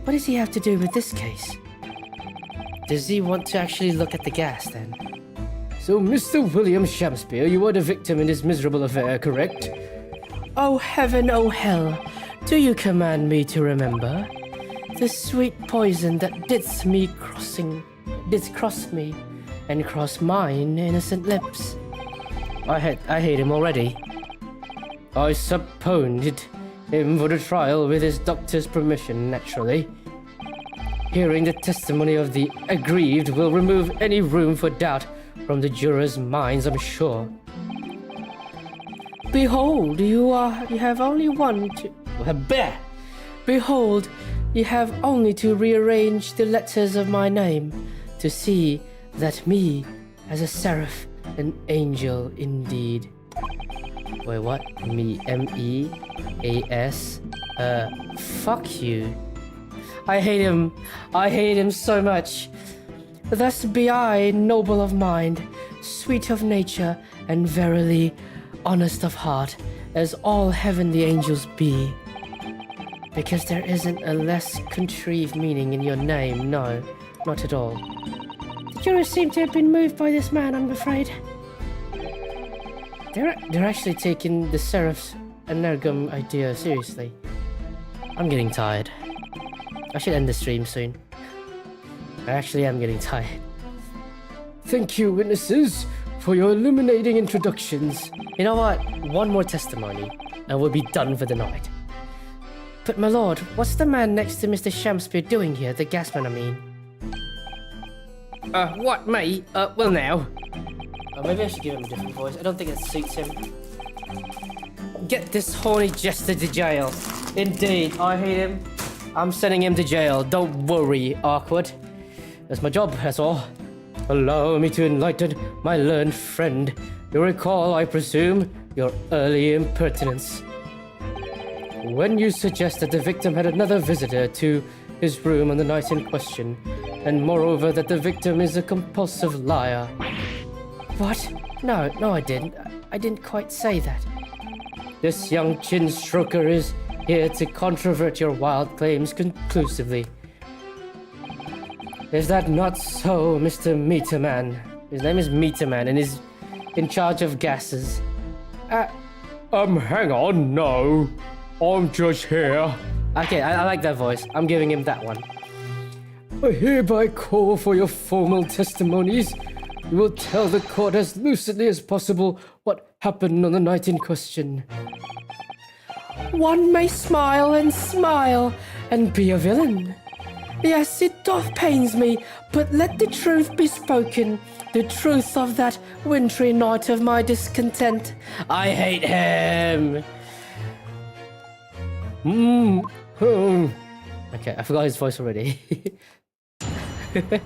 What does he have to do with this case? Does he want to actually look at the gas then? So, Mr. William Shakespeare, you are the victim in this miserable affair, correct? Oh heaven, oh hell, do you command me to remember? The sweet poison that did cross me and cross mine innocent lips. I hate him already. I subpoenaed him for the trial with his doctor's permission, naturally. Hearing the testimony of the aggrieved will remove any room for doubt from the jurors' minds, I'm sure. Behold, you have only one to... Bear! Behold, you have only to rearrange the letters of my name to see that me as a seraph, an angel indeed. Wait, what? Me, M-E-A-S? Fuck you. I hate him so much. Thus be I noble of mind, sweet of nature, and verily honest of heart, as all heavenly angels be. Because there isn't a less contrived meaning in your name, no, not at all. The jurors seem to have been moved by this man, I'm afraid. They're actually taking the Seraph's Energum idea seriously. I'm getting tired. I should end the stream soon. I actually am getting tired. Thank you, witnesses, for your illuminating introductions. You know what? One more testimony, and we'll be done for the night. But my lord, what's the man next to Mr. Shakespeare doing here? The gasman, I mean. What, me? Well now. Oh, maybe I should give him a different voice. I don't think it suits him. Get this horny jester to jail. Indeed, I hate him. I'm sending him to jail. Don't worry, awkward. That's my job, that's all. Allow me to enlighten my learned friend. You recall, I presume, your early impertinence. When you suggest that the victim had another visitor to his room on the night in question, and moreover that the victim is a compulsive liar. What? No, I didn't. I didn't quite say that. This young chin stroker is here to controvert your wild claims conclusively. Is that not so, Mr. Meterman? His name is Meterman and he's in charge of gases. Hang on, no. I'm just here. Okay, I like that voice. I'm giving him that one. I hereby call for your formal testimonies. You will tell the court as lucidly as possible what happened on the night in question. One may smile and be a villain. Yes, it doth pains me, but let the truth be spoken, the truth of that wintry night of my discontent. I hate him. Okay, I forgot his voice already. I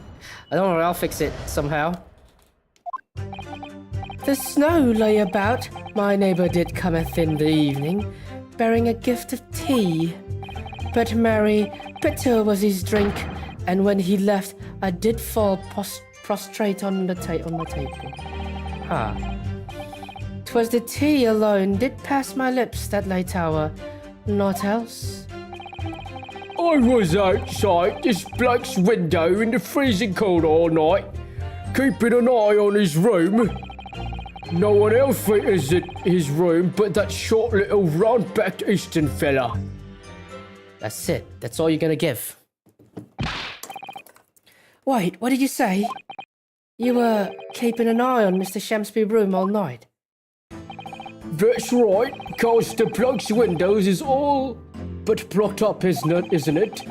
don't worry, I'll fix it somehow. The snow lay about. My neighbor did cometh in the evening, bearing a gift of tea. But Mary, bitter was his drink, and when he left, I did fall prostrate on my table. Ah. 'Twas the tea alone did pass my lips that late hour, naught else. I was outside this bloke's window in the freezing cold all night, keeping an eye on his room. No one else visited his room but that short little round-backed Eastern fella. That's it. That's all you're gonna give. Wait, what did you say? You were keeping an eye on Mr. Shamsby's room all night? That's right, cause the bloke's windows is all but blocked up, isn't it?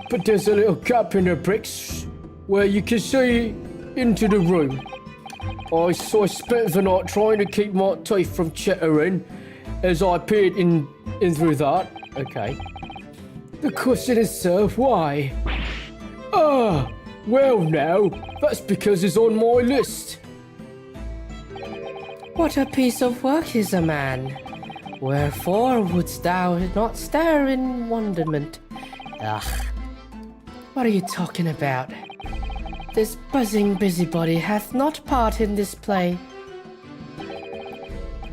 But there's a little gap in the bricks where you can see into the room. I spent the night trying to keep my teeth from chattering as I peered in through that. Okay. The question is, sir, why? Ah, well now, that's because it's on my list. What a piece of work is a man. Wherefore wouldst thou not stare in wonderment? Ugh. What are you talking about? This buzzing busybody hath not part in this play.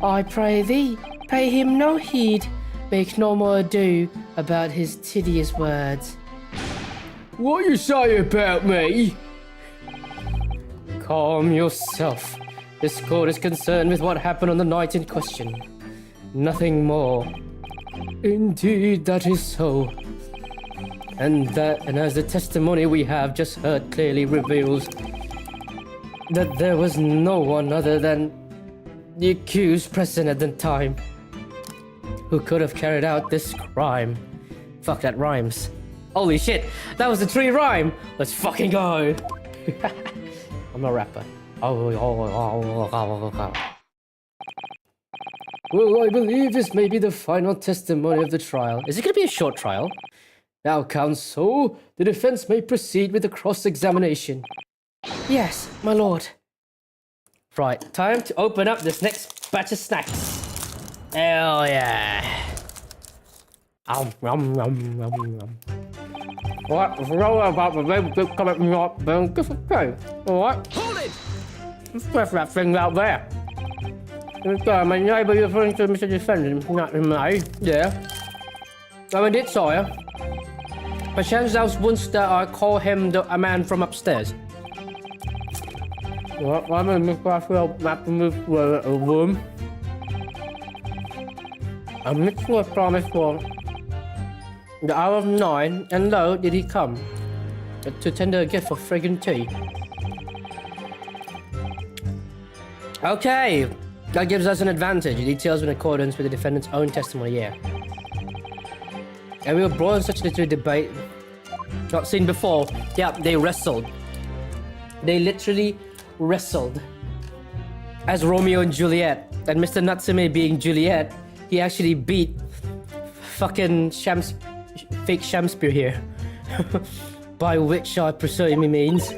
I pray thee, pay him no heed, make no more ado about his tedious words. What you say about me? Calm yourself. This court is concerned with what happened on the night in question. Nothing more. Indeed, that is so. And as the testimony we have just heard clearly reveals that there was no one other than the accused present at the time who could have carried out this crime. Fuck, that rhymes. Holy shit, that was the 3 rhyme. Let's fucking go. I'm a rapper. Well, I believe this may be the final testimony of the trial. Is it going to be a short trial? Now, counsel, the defense may proceed with the cross-examination. Yes, my lord. Right, time to open up this next batch of snacks. Hell yeah. What? Roll about the very good comment not being okay. Alright? Hold it! Let's press that thing out there. My neighbour referring to Mr. Defendant, not me. Yeah. I'm indeed sorry. Perchance thou wouldst that I call him a man from upstairs. Well, I'm in Mr. map to move to a room. I'm not sure I promised for the hour of 9, and lo, did he come to tender a gift of fragrant tea. Okay, that gives us an advantage. The details in accordance with the defendant's own testimony, yeah. And we were brought in such a little debate. Not seen before. Yeah, they wrestled. They literally wrestled. As Romeo and Juliet. And Mr. Natsume being Juliet, he actually beat fucking fake Shamspeare here. By which I presume he means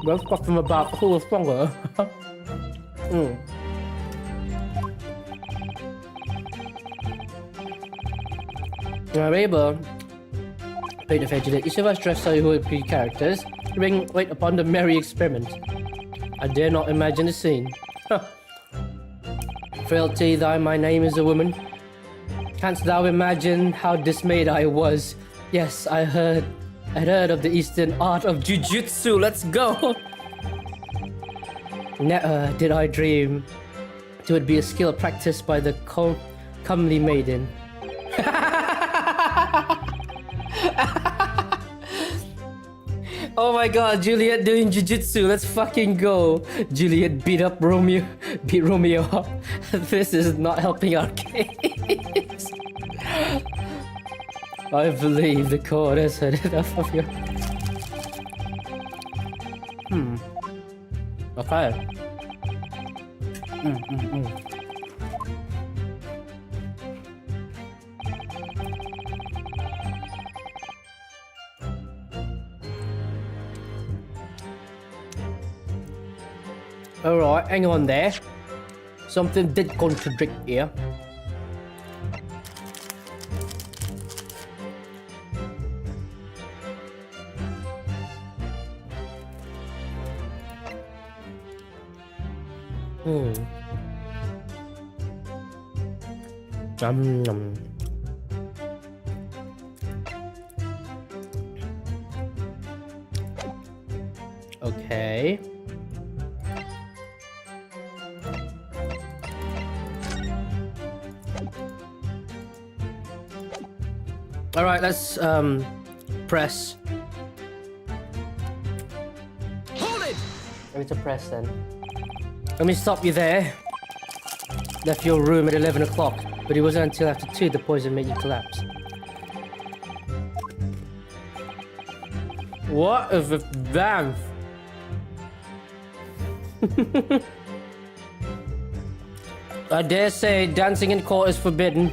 we're talking about who was stronger. However, Peter Fedget, each of us dressed so who would be characters, wait upon the merry experiment. I dare not imagine the scene. Frailty, thy my name is a woman. Canst thou imagine how dismayed I was? Yes, I had heard of the Eastern art of Jiu-Jitsu. Let's go! Never did I dream it would be a skill practiced by the comely maiden. Oh my god, Juliet doing jiu-jitsu, let's fucking go. Juliet beat Romeo up. This is not helping our case. I believe the court has had enough of your... Okay. Alright, hang on there. Something did contradict here. Nom. Okay. All right, let's press. Hold it! I need to press then. Let me stop you there. Left your room at 11 o'clock, but it wasn't until after 2 the poison made you collapse. What if it's damn? I dare say dancing in court is forbidden.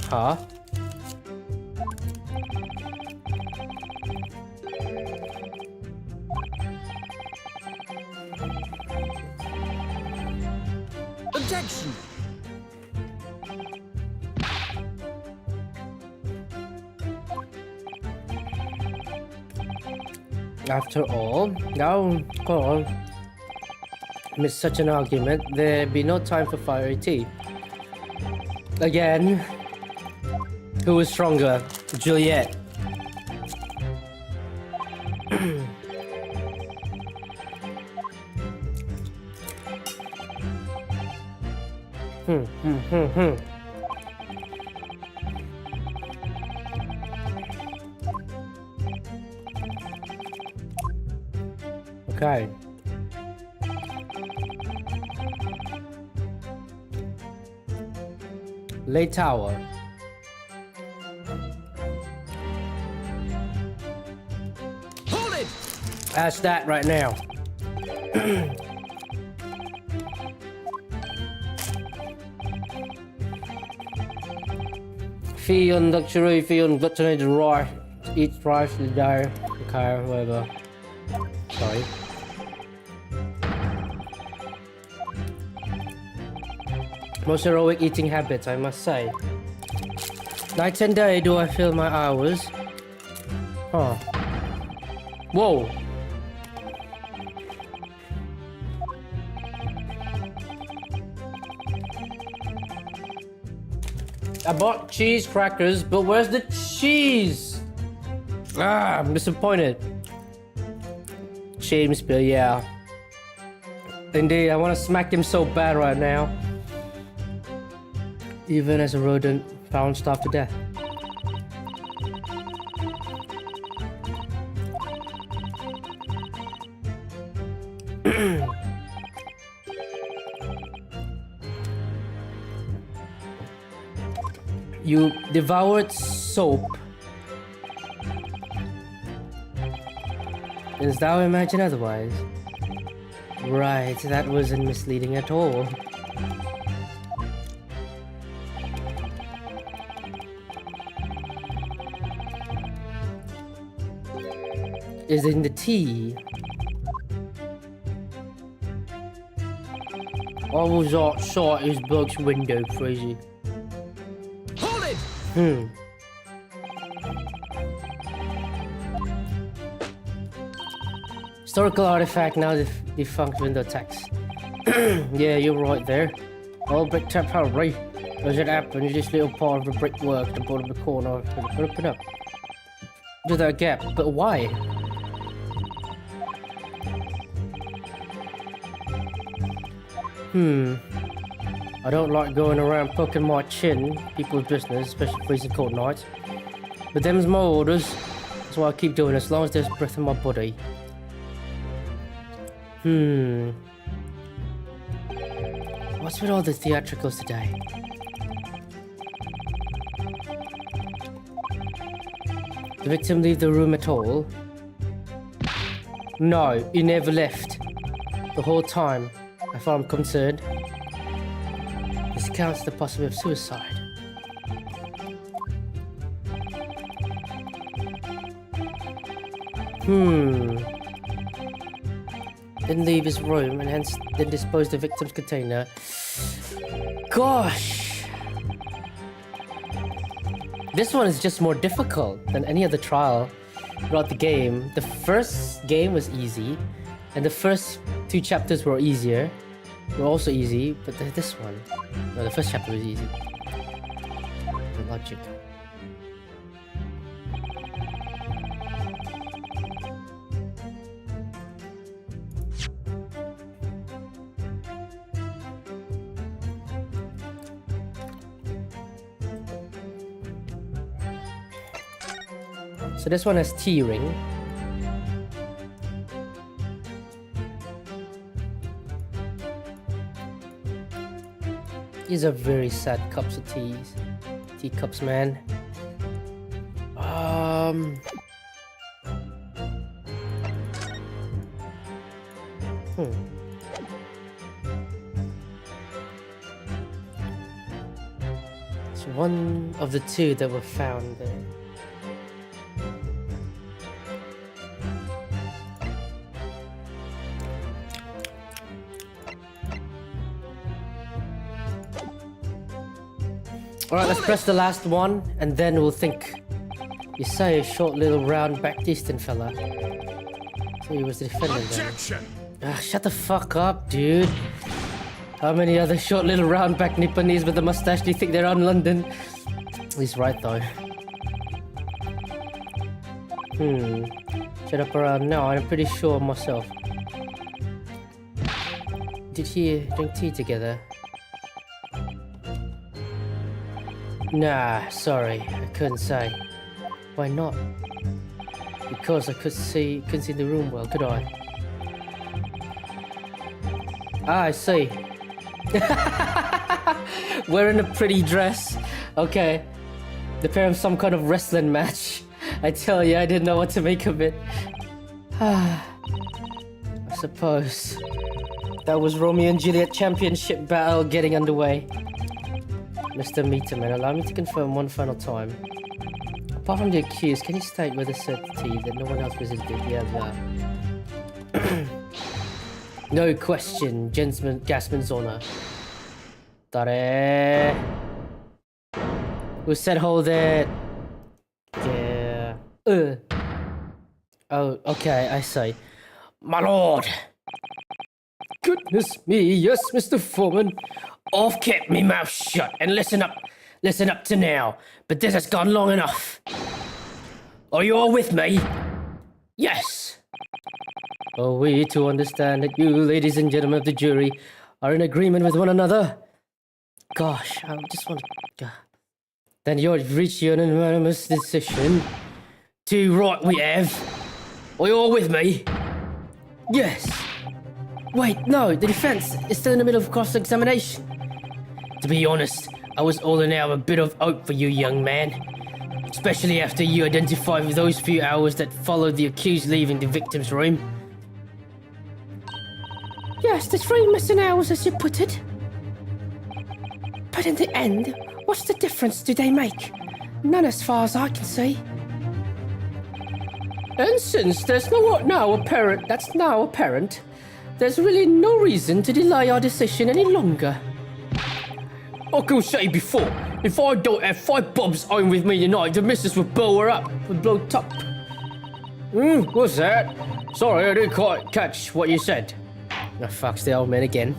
Huh? Objection! After all, now, go on. Amidst such an argument, there'd be no time for fiery tea. Again, who was stronger, Juliet? Okay. Late Tower. Hold it! Ask that right now. Fee on luxury, fee on gluttony, the rice. Eat rice to die. Okay, whatever. Sorry. Most heroic eating habits, I must say. Night and day do I fill my hours. Huh. Whoa. I bought cheese crackers, but where's the cheese? Ah, I'm disappointed. Shakespeare, yeah. Indeed, I want to smack him so bad right now. Even as a rodent found starved to death. You devoured soap. Didst thou imagine otherwise? Right, that wasn't misleading at all. Is in the tea. I was outside his book's window, crazy. Hold it! Historical artifact, now defunct window text. Yeah, you're right there. Old brick temporary. As it happens, this little part of the brickwork at the bottom of the corner will open up. To that gap, but why? I don't like going around poking my chin, people's business, especially freezing cold nights. But them's my orders. That's why I keep doing it, as long as there's breath in my body. What's with all the theatricals today? Did the victim leave the room at all? No, he never left. The whole time, as far as I'm concerned. This counts the possibility of suicide. Then leave his room and hence then dispose the victim's container. Gosh! This one is just more difficult than any other trial throughout the game. The first game was easy, and the first 2 chapters were easier. Were also easy, but this one... No, the first chapter was easy. The logic. So this one has T-ring. These are very sad cups of teas. Teacups, man. It's one of the 2 that were found there. Alright, let's press the last one, and then we'll think. You say a short little round back distant fella. So he was the defendant then. Ah, shut the fuck up, dude. How many other short little round back Nipponese with a mustache do you think there are in London? He's right though. Shut up around now, I'm pretty sure myself. Did he drink tea together? Nah, sorry, I couldn't say. Why not? Because I couldn't see the room well, could I? Ah, I see. Wearing a pretty dress. Okay. The pair of some kind of wrestling match. I tell you, I didn't know what to make of it. I suppose. That was Romeo and Juliet championship battle getting underway. Mr. Meterman, allow me to confirm one final time. Apart from the accused, can you state with a certainty that no one else visited the other? No question, Gasman's honor. Dare. Who said hold it? Yeah. Oh, okay, I see. My lord! Goodness me, yes, Mr. Foreman. I've kept me mouth shut and listen up to now, but this has gone long enough. Are you all with me? Yes. Are we to understand that you, ladies and gentlemen of the jury, are in agreement with one another? Gosh, I just want to... Then you've reached your unanimous decision. To right we have. Are you all with me? Yes. Wait, no, the defense is still in the middle of cross-examination. To be honest, I was holding out a bit of hope for you, young man. Especially after you identified with those few hours that followed the accused leaving the victim's room. Yes, the 3 missing hours as you put it. But in the end, what's the difference do they make? None as far as I can see. And since there's now apparent, there's really no reason to delay our decision any longer. I could say before, if I don't have 5 bobs home with me tonight, the missus will blow her up, up. What's that? Sorry, I didn't quite catch what you said. Oh, fuck's the old man again.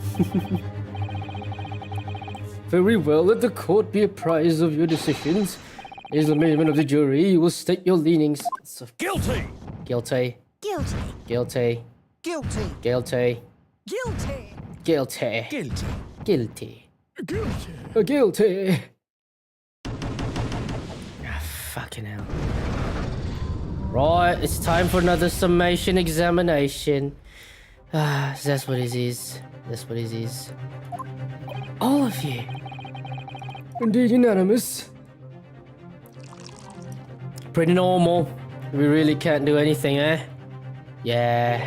Very well, let the court be apprised of your decisions. As the member of the jury, you will state your leanings. Guilty! Guilty. Guilty. Guilty. Guilty. Guilty. Guilty. Guilty. Guilty. Guilty. Guilty. Guilty. Ah, fucking hell. Right, it's time for another summation examination. Ah, that's what it is. That's what it is. All of you. Indeed unanimous. Pretty normal. We really can't do anything, eh? Yeah.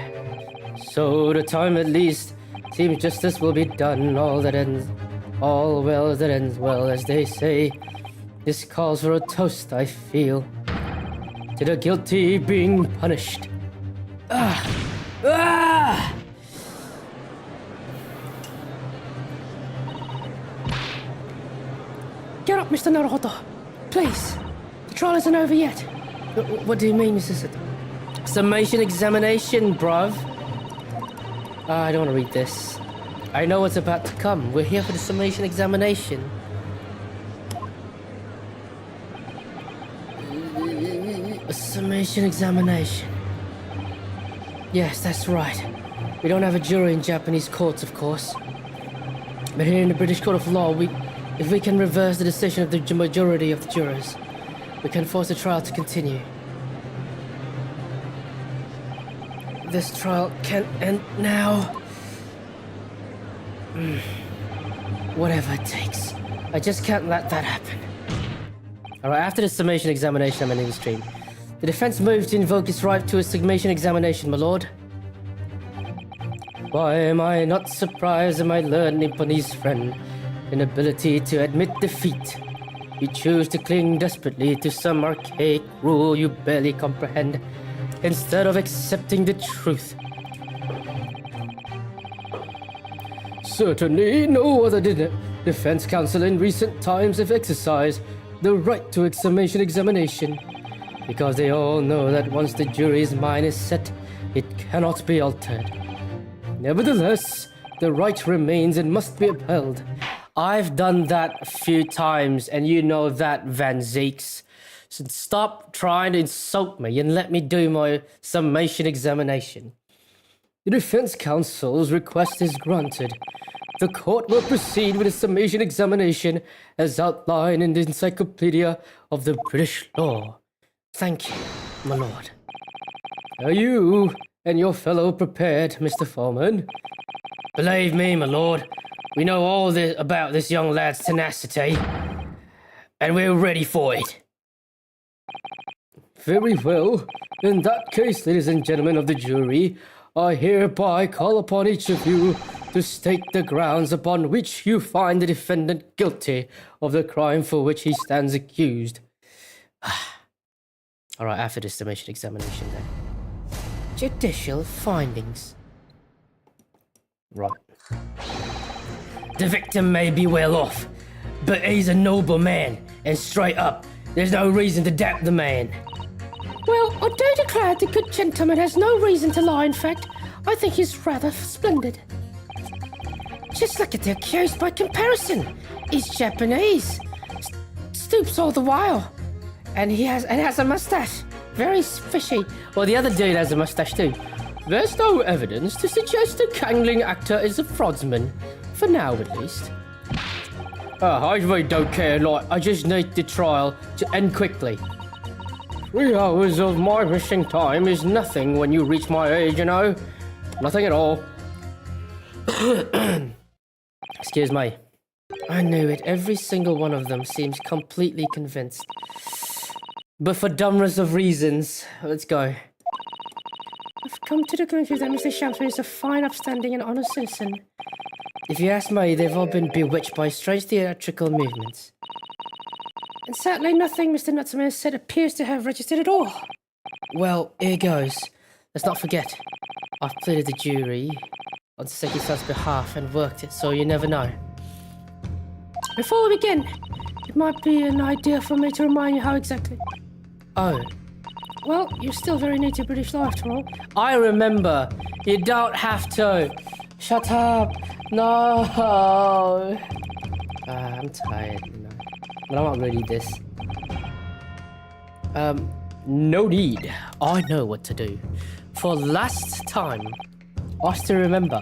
So the time at least seems justice will be done. All well that ends well, as they say. This calls for a toast, I feel, to the guilty being punished. Get up, Mr. Naruto. Please. The trial isn't over yet. What do you mean, Mr. Sato? Summation examination, bruv. I don't want to read this. I know what's about to come. We're here for the summation examination. A summation examination. Yes, that's right. We don't have a jury in Japanese courts, of course. But here in the British Court of Law, if we can reverse the decision of the majority of the jurors, we can force the trial to continue. This trial can end now. Whatever it takes. I just can't let that happen. Alright, after the summation examination, I'm ending the stream. The defense moves to invoke its right to a summation examination, my lord. Why am I not surprised at my learned Nipponese friend? Inability to admit defeat. You choose to cling desperately to some archaic rule you barely comprehend, instead of accepting the truth. Certainly, no other defense counsel in recent times have exercised the right to summation examination, because they all know that once the jury's mind is set, it cannot be altered. Nevertheless, the right remains and must be upheld. I've done that a few times, and you know that, Van Zeeks. So stop trying to insult me and let me do my summation examination. The defense counsel's request is granted. The court will proceed with the summation examination as outlined in the Encyclopedia of the British Law. Thank you, my lord. Are you and your fellow prepared, Mr. Foreman? Believe me, my lord, we know all about this young lad's tenacity, and we're ready for it. Very well. In that case, ladies and gentlemen of the jury, I hereby call upon each of you to state the grounds upon which you find the defendant guilty of the crime for which he stands accused. Alright, after the summation examination then. Judicial findings. Right. The victim may be well off, but he's a noble man, and straight up, there's no reason to doubt the man. Well, I do declare the good gentleman has no reason to lie. In fact, I think he's rather splendid. Just look at the accused by comparison. He's Japanese, stoops all the while, and has a mustache. Very fishy. Well, the other dude has a mustache too. There's no evidence to suggest the Kangling actor is a fraudsman. For now, at least. I really don't care, like, I just need the trial to end quickly. 3 hours of my missing time is nothing when you reach my age, you know? Nothing at all. Excuse me. I knew it. Every single one of them seems completely convinced. But for dumbest of reasons. Let's go. I've come to the conclusion that Mr. Shampoo is a fine, upstanding, and honest citizen. If you ask me, they've all been bewitched by strange theatrical movements. And certainly nothing Mr. Natsume has said appears to have registered at all. Well, here goes. Let's not forget. I've pleaded the jury on Seki-san's behalf and worked it, so you never know. Before we begin, it might be an idea for me to remind you how exactly... Oh. Well, you're still very new to British law after all. I remember. You don't have to. Shut up. No. I'm tired, you know. But I'm not ready this. No need. I know what to do. For last time. I still remember.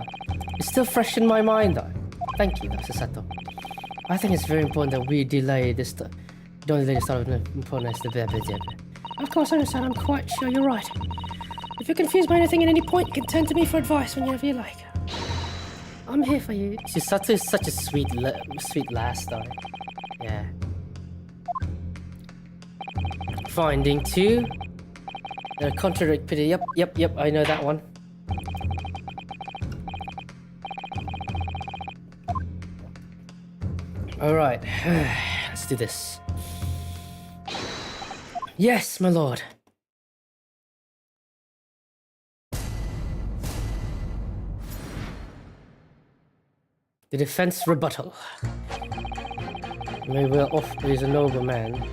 It's still fresh in my mind, though. Thank you, Mr. Sato. I think it's very important that we delay this. Don't delay the start of the important as the Of course, I understand. I'm quite sure you're right. If you're confused by anything at any point, you can turn to me for advice whenever you like. I'm here for you. Sato is such a sweet lass, though. Yeah. Finding 2. Contradictory. Yep. I know that one. All right. Let's do this. Yes, my lord. The defense rebuttal. Maybe we're off. He's a noble man.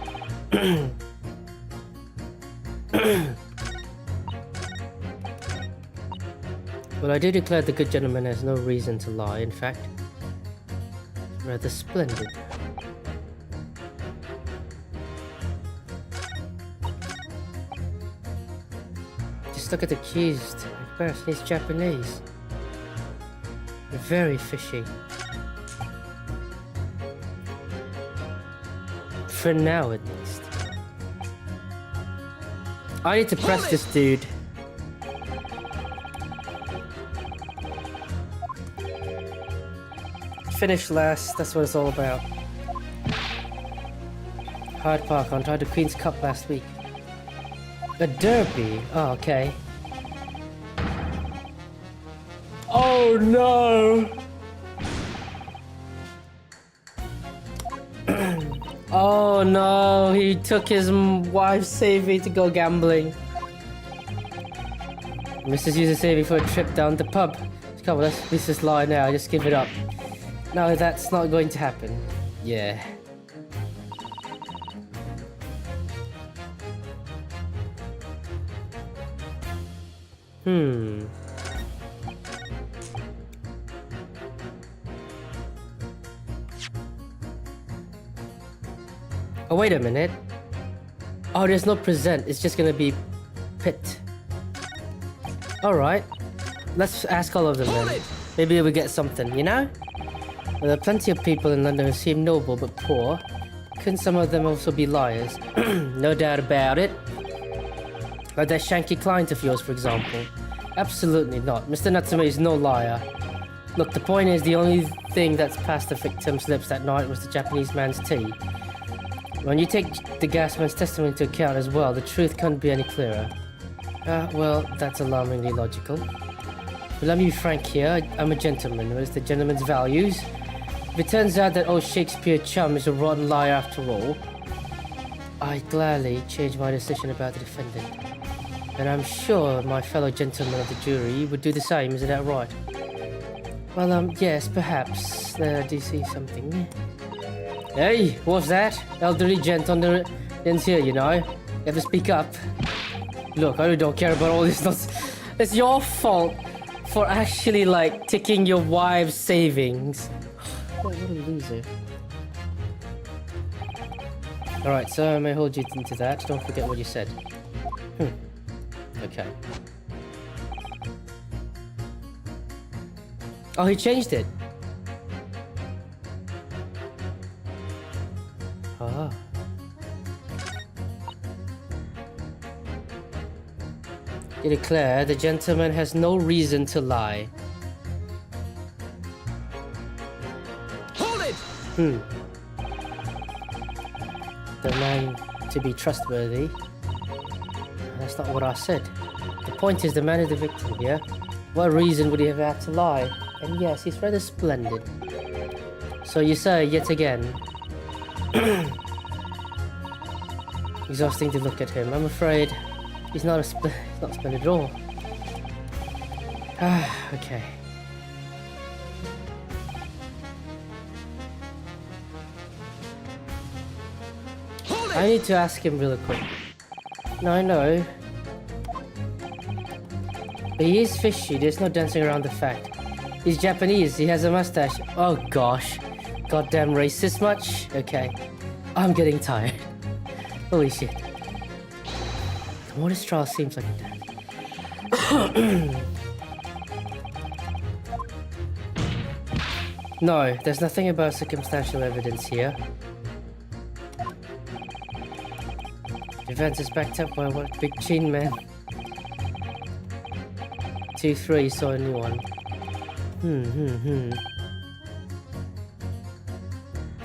Well, I do declare the good gentleman has no reason to lie. In fact, rather splendid. Just look at the accused. Person, he's Japanese. They're very fishy. For now, at least. I need to press this dude. Finish last, that's what it's all about. Hyde Park, on tried the Queen's Cup last week. A derby? Oh, okay. Oh no! Oh no, he took his wife's saving to go gambling. Mrs. User saving for a trip down the pub. Come on, let's just lie now, just give it up. No, that's not going to happen. Yeah. Oh, wait a minute. Oh, there's no present. It's just gonna be pit. Alright. Let's ask all of them then. Maybe we get something, you know? Well, there are plenty of people in London who seem noble but poor. Couldn't some of them also be liars? No doubt about it. Like that shanky client of yours, for example. Absolutely not. Mr. Natsume is no liar. Look, the point is the only thing that's past the victim's lips that night was the Japanese man's tea. When you take the gasman's testimony into account as well, the truth can't be any clearer. Well, that's alarmingly logical. But let me be frank here, I'm a gentleman. What is the gentleman's values? If it turns out that old Shakespeare chum is a rotten liar after all, I'd gladly change my decision about the defendant. And I'm sure my fellow gentlemen of the jury would do the same, isn't that right? Well, yes, perhaps. There, I do see something. Hey, what's that? Elderly gent on the ends here, you know? You have to speak up. Look, I really don't care about all this nonsense. It's your fault for actually, like, taking your wife's savings. What a loser. Alright, so I may hold you into that. Don't forget what you said. Okay. Oh, he changed it. Ah. You declare the gentleman has no reason to lie. Hold it! The man to be trustworthy. That's not what I said. The point is the man is the victim here. What reason would he have had to lie? And yes, he's rather splendid. So you say yet again. Exhausting to look at him. I'm afraid he's not splendid at all. Okay. I need to ask him real quick. No, I know. But he is fishy, there's no dancing around the fact. He's Japanese, he has a mustache. Oh gosh. Goddamn racist much? Okay. I'm getting tired. Holy shit. The more this trial seems like that. No, there's nothing about circumstantial evidence here. The event is backed up by what big chin man. 2, 3 saw a new one.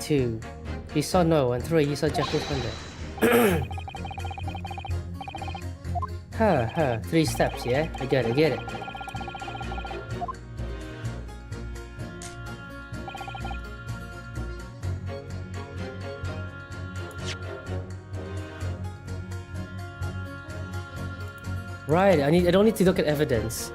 2. He saw no one. 3. He saw Japanese window. 3 steps, yeah? I get it. Right, I don't need to look at evidence.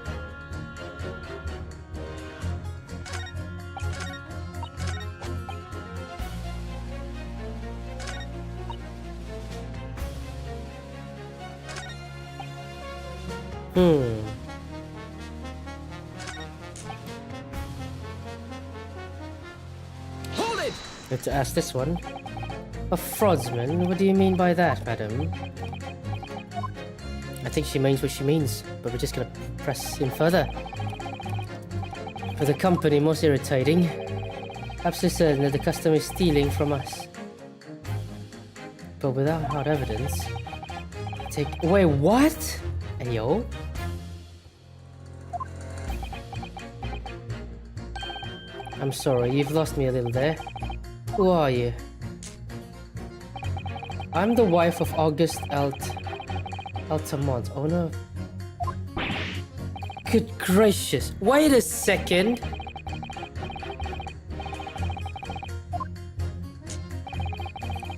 Hold it! Let's ask this one. A fraudsman? What do you mean by that, madam? I think she means what she means, but we're just gonna press in further. For the company, most irritating. Absolutely certain that the customer is stealing from us. But without hard evidence. Wait, what? Ayo? I'm sorry, you've lost me a little there. Who are you? I'm the wife of August Altamont, owner of... Good gracious, wait a second!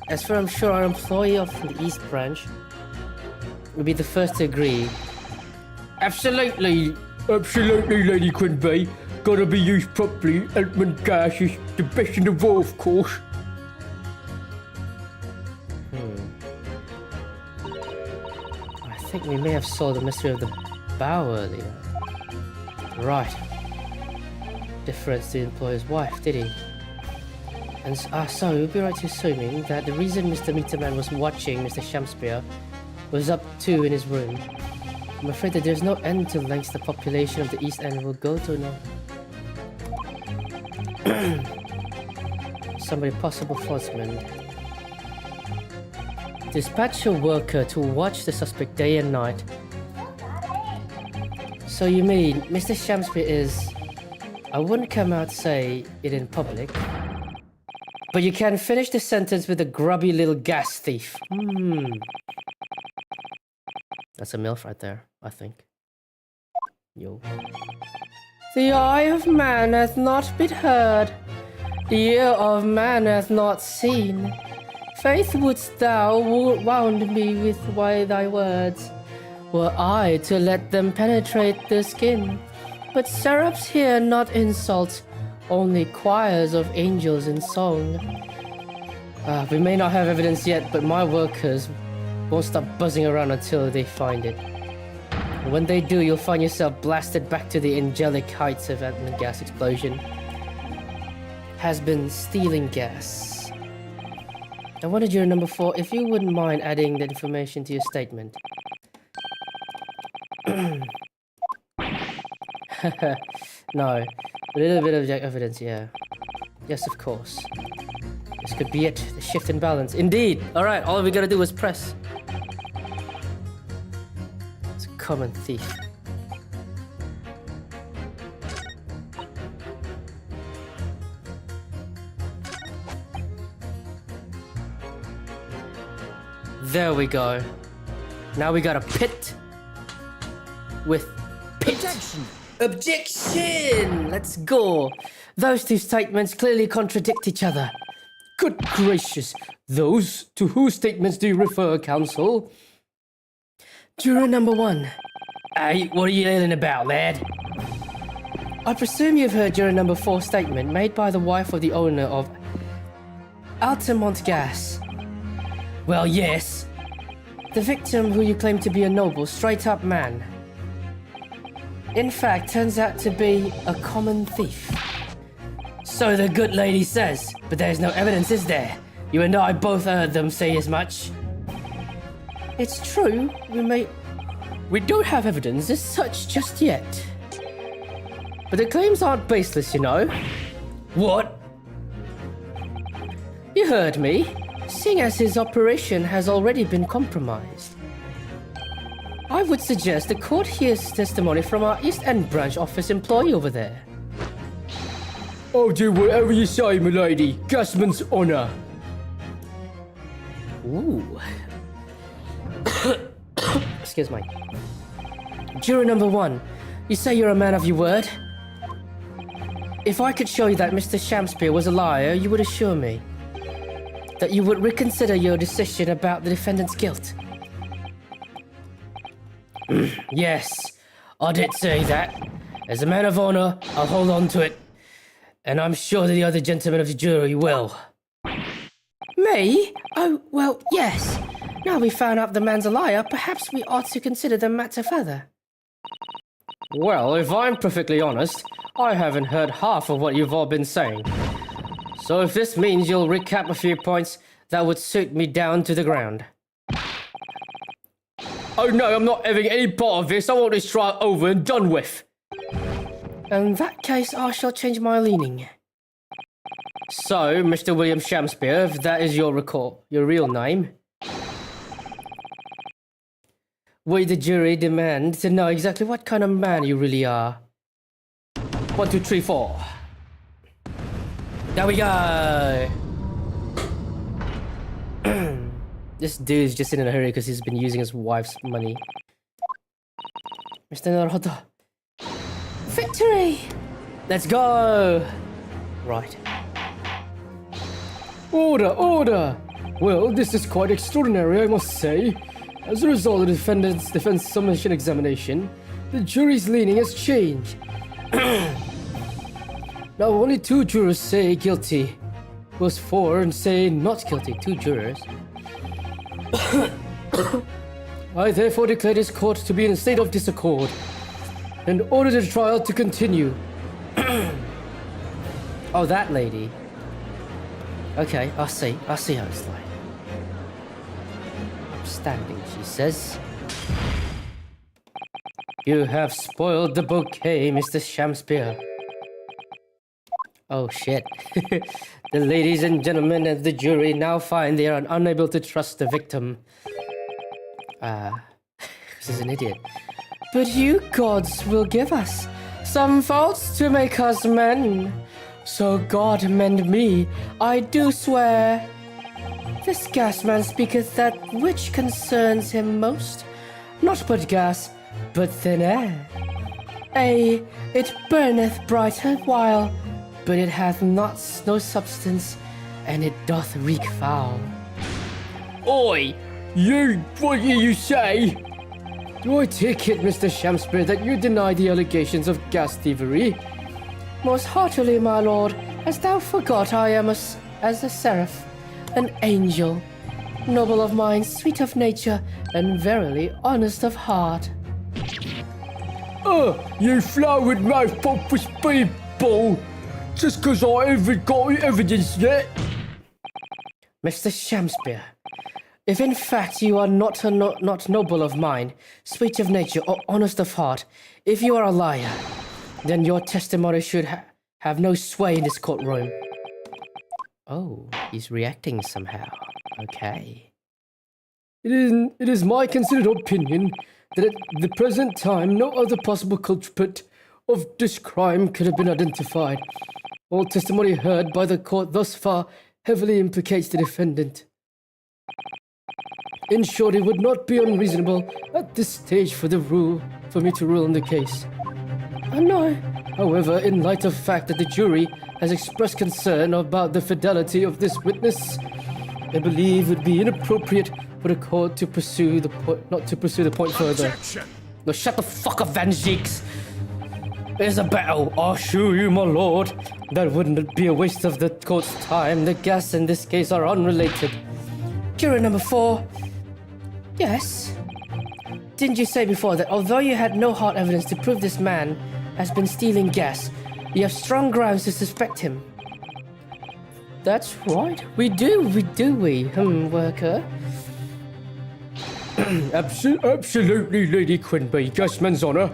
As for I'm sure our employee of the East Branch will be the first to agree. Absolutely, Lady Quinby. Gotta be used properly. Element gas is the best in the world, of course. I think we may have solved the mystery of the bow earlier. Right. Difference to the employer's wife, did he? And so we'll be right to assuming that the reason Mr. Meterman was watching Mr. Shamspeare was up to in his room. I'm afraid that there's no end to lengths the population of the East End will go to now. Somebody possible fraudsman. Dispatch a worker to watch the suspect day and night. So you mean Mr. Shamspeare is... I wouldn't come out say it in public. But you can finish the sentence with a grubby little gas thief. That's a MILF right there, I think. Yo. The eye of man hath not been heard. The ear of man hath not seen. Faith wouldst thou wound me with thy words, were I to let them penetrate the skin. But syrups here not insult, only choirs of angels in song. We may not have evidence yet, but my workers won't stop buzzing around until they find it. And when they do, you'll find yourself blasted back to the angelic heights of the gas explosion. Has been stealing gas. I wanted your number 4, if you wouldn't mind adding that information to your statement. No, a little bit of evidence, yeah. Yes, of course. This could be it, the shift in balance. Indeed! Alright, all we gotta do is press. It's a common thief. There we go. Now we got a pit with pit. Objection! Objection! Let's go. Those two statements clearly contradict each other. Good gracious. Those to whose statements do you refer, counsel? Juror number 1. Hey, what are you yelling about, lad? I presume you've heard juror number 4 statement made by the wife of the owner of Altamont Gas. Well, yes. The victim, who you claim to be a noble, straight-up man, in fact turns out to be a common thief. So the good lady says, but there's no evidence, is there? You and I both heard them say as much. It's true, we don't have evidence as such just yet. But the claims aren't baseless, you know. What? You heard me. Seeing as his operation has already been compromised, I would suggest the court hears testimony from our East End branch office employee over there. I'll do whatever you say, milady. Gasman's honor. Ooh. Excuse me. Juror number 1, you say you're a man of your word? If I could show you that Mr. Shamspeare was a liar, you would assure me that you would reconsider your decision about the defendant's guilt. Yes, I did say that. As a man of honor, I'll hold on to it. And I'm sure that the other gentlemen of the jury will. Me? Oh, well, yes. Now we found out the man's a liar, perhaps we ought to consider the matter further. Well, if I'm perfectly honest, I haven't heard half of what you've all been saying. So if this means you'll recap a few points, that would suit me down to the ground. Oh no, I'm not having any part of this. I want this trial over and done with. In that case, I shall change my leaning. So, Mr. William Shakespeare, if that is your real name, we the jury demand to know exactly what kind of man you really are. 1, 2, 3, 4. There we go! This dude's just in a hurry because he's been using his wife's money. Mr. Naruto. Victory! Let's go! Right. Order! Well, this is quite extraordinary, I must say. As a result of the defendant's defense summation examination, the jury's leaning has changed. Now only 2 jurors say guilty. Was 4 say not guilty, 2 jurors. I therefore declare this court to be in a state of disaccord and order the trial to continue. Oh, that lady. Okay, I see how it's like. Standing, she says. You have spoiled the bouquet, Mr. Shakespeare. Oh shit. The ladies and gentlemen of the jury now find they are unable to trust the victim. This is an idiot. But you gods will give us some faults to make us men. So God mend me, I do swear. This gas man speaketh that which concerns him most, not but gas, but thin air. Ay, it burneth bright and while, but it hath not no substance, and it doth reek foul. Oi! What do you say? Do I take it, Mr. Shakespeare, that you deny the allegations of gas thievery? Most heartily, my lord, as thou forgot I am as a seraph, an angel, noble of mind, sweet of nature, and verily honest of heart. You flowered mouth pompous people! Just 'cause I haven't got evidence yet? Mr. Shakespeare, if in fact you are not noble of mind, sweet of nature, or honest of heart, if you are a liar, then your testimony should have no sway in this courtroom. Oh, he's reacting somehow. Okay. It is my considered opinion that at the present time no other possible culprit of this crime could have been identified. All testimony heard by the court thus far heavily implicates the defendant. In short, it would not be unreasonable at this stage for me to rule on the case. I know. However, in light of the fact that the jury has expressed concern about the fidelity of this witness, I believe it would be inappropriate for the court to pursue the point further. Objection! No, shut the fuck up, Van Zieks. There's a battle, I assure you, my lord. That wouldn't be a waste of the court's time. The gas in this case are unrelated. Juror number 4. Yes. Didn't you say before that although you had no hard evidence to prove this man has been stealing gas, you have strong grounds to suspect him? That's right. We do, worker. Absolutely, Lady Quinby, Gasman's honor.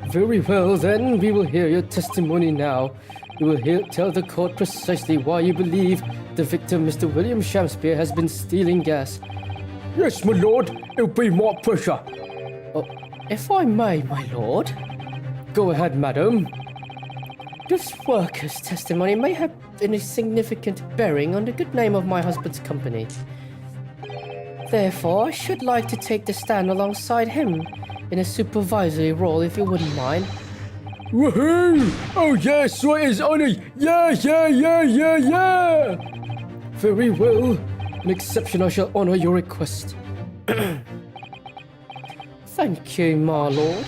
Very well, then, we will hear your testimony now. You will tell the court precisely why you believe the victim, Mr. William Shakespeare, has been stealing gas. Yes, my lord, it'll be my pleasure. Oh, if I may, my lord. Go ahead, madam. This worker's testimony may have a significant bearing on the good name of my husband's company. Therefore, I should like to take the stand alongside him in a supervisory role, if you wouldn't mind. Woohoo! Oh yes, right as honor! Yeah! Very well. An exception, I shall honor your request. Thank you, my lord.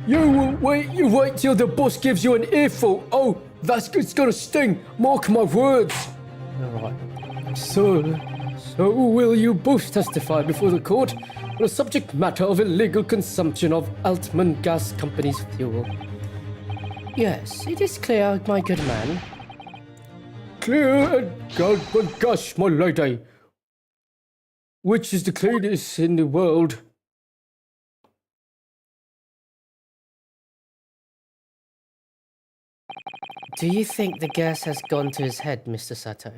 You wait till the boss gives you an earful. Oh, it's gonna sting. Mark my words. Alright. So will you both testify before the court on the subject matter of illegal consumption of Altman Gas Company's fuel? Yes, it is clear, my good man. Clear and God, but gosh, my lady. Which is the cleanest in the world? Do you think the gas has gone to his head, Mr. Sato?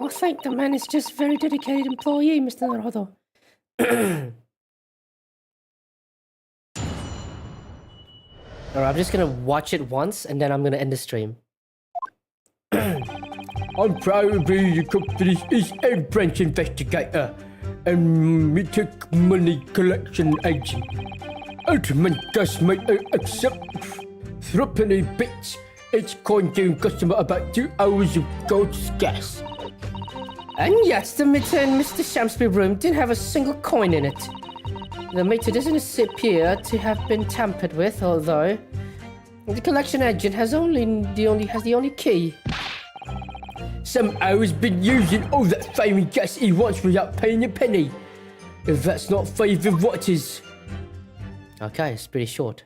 I think the man is just a very dedicated employee, Mr. Naruto. Alright, I'm just gonna watch it once and then I'm gonna end the stream. I'm proud to be the company's East End branch investigator and metric money collection agent. Ultimate gas may accept 3 bits each coin giving customer about 2 hours of God's gas. And yes, the meter in Mr. Shamsby's room didn't have a single coin in it. The meter doesn't appear to have been tampered with, although the collection agent has the only key. Somehow has been using all that flaming gas he wants without paying a penny. If that's not favored, what is? Okay, it's pretty short.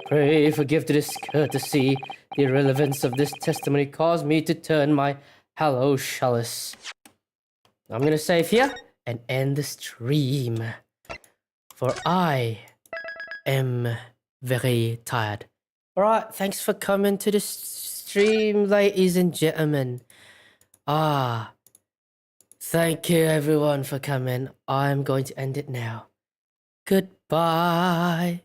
Pray forgive the discourtesy. The irrelevance of this testimony caused me to turn my hello chalice. I'm gonna save here and end the stream. For I am very tired. Alright, thanks for coming to the stream, ladies and gentlemen. Thank you everyone for coming. I'm going to end it now. Goodbye.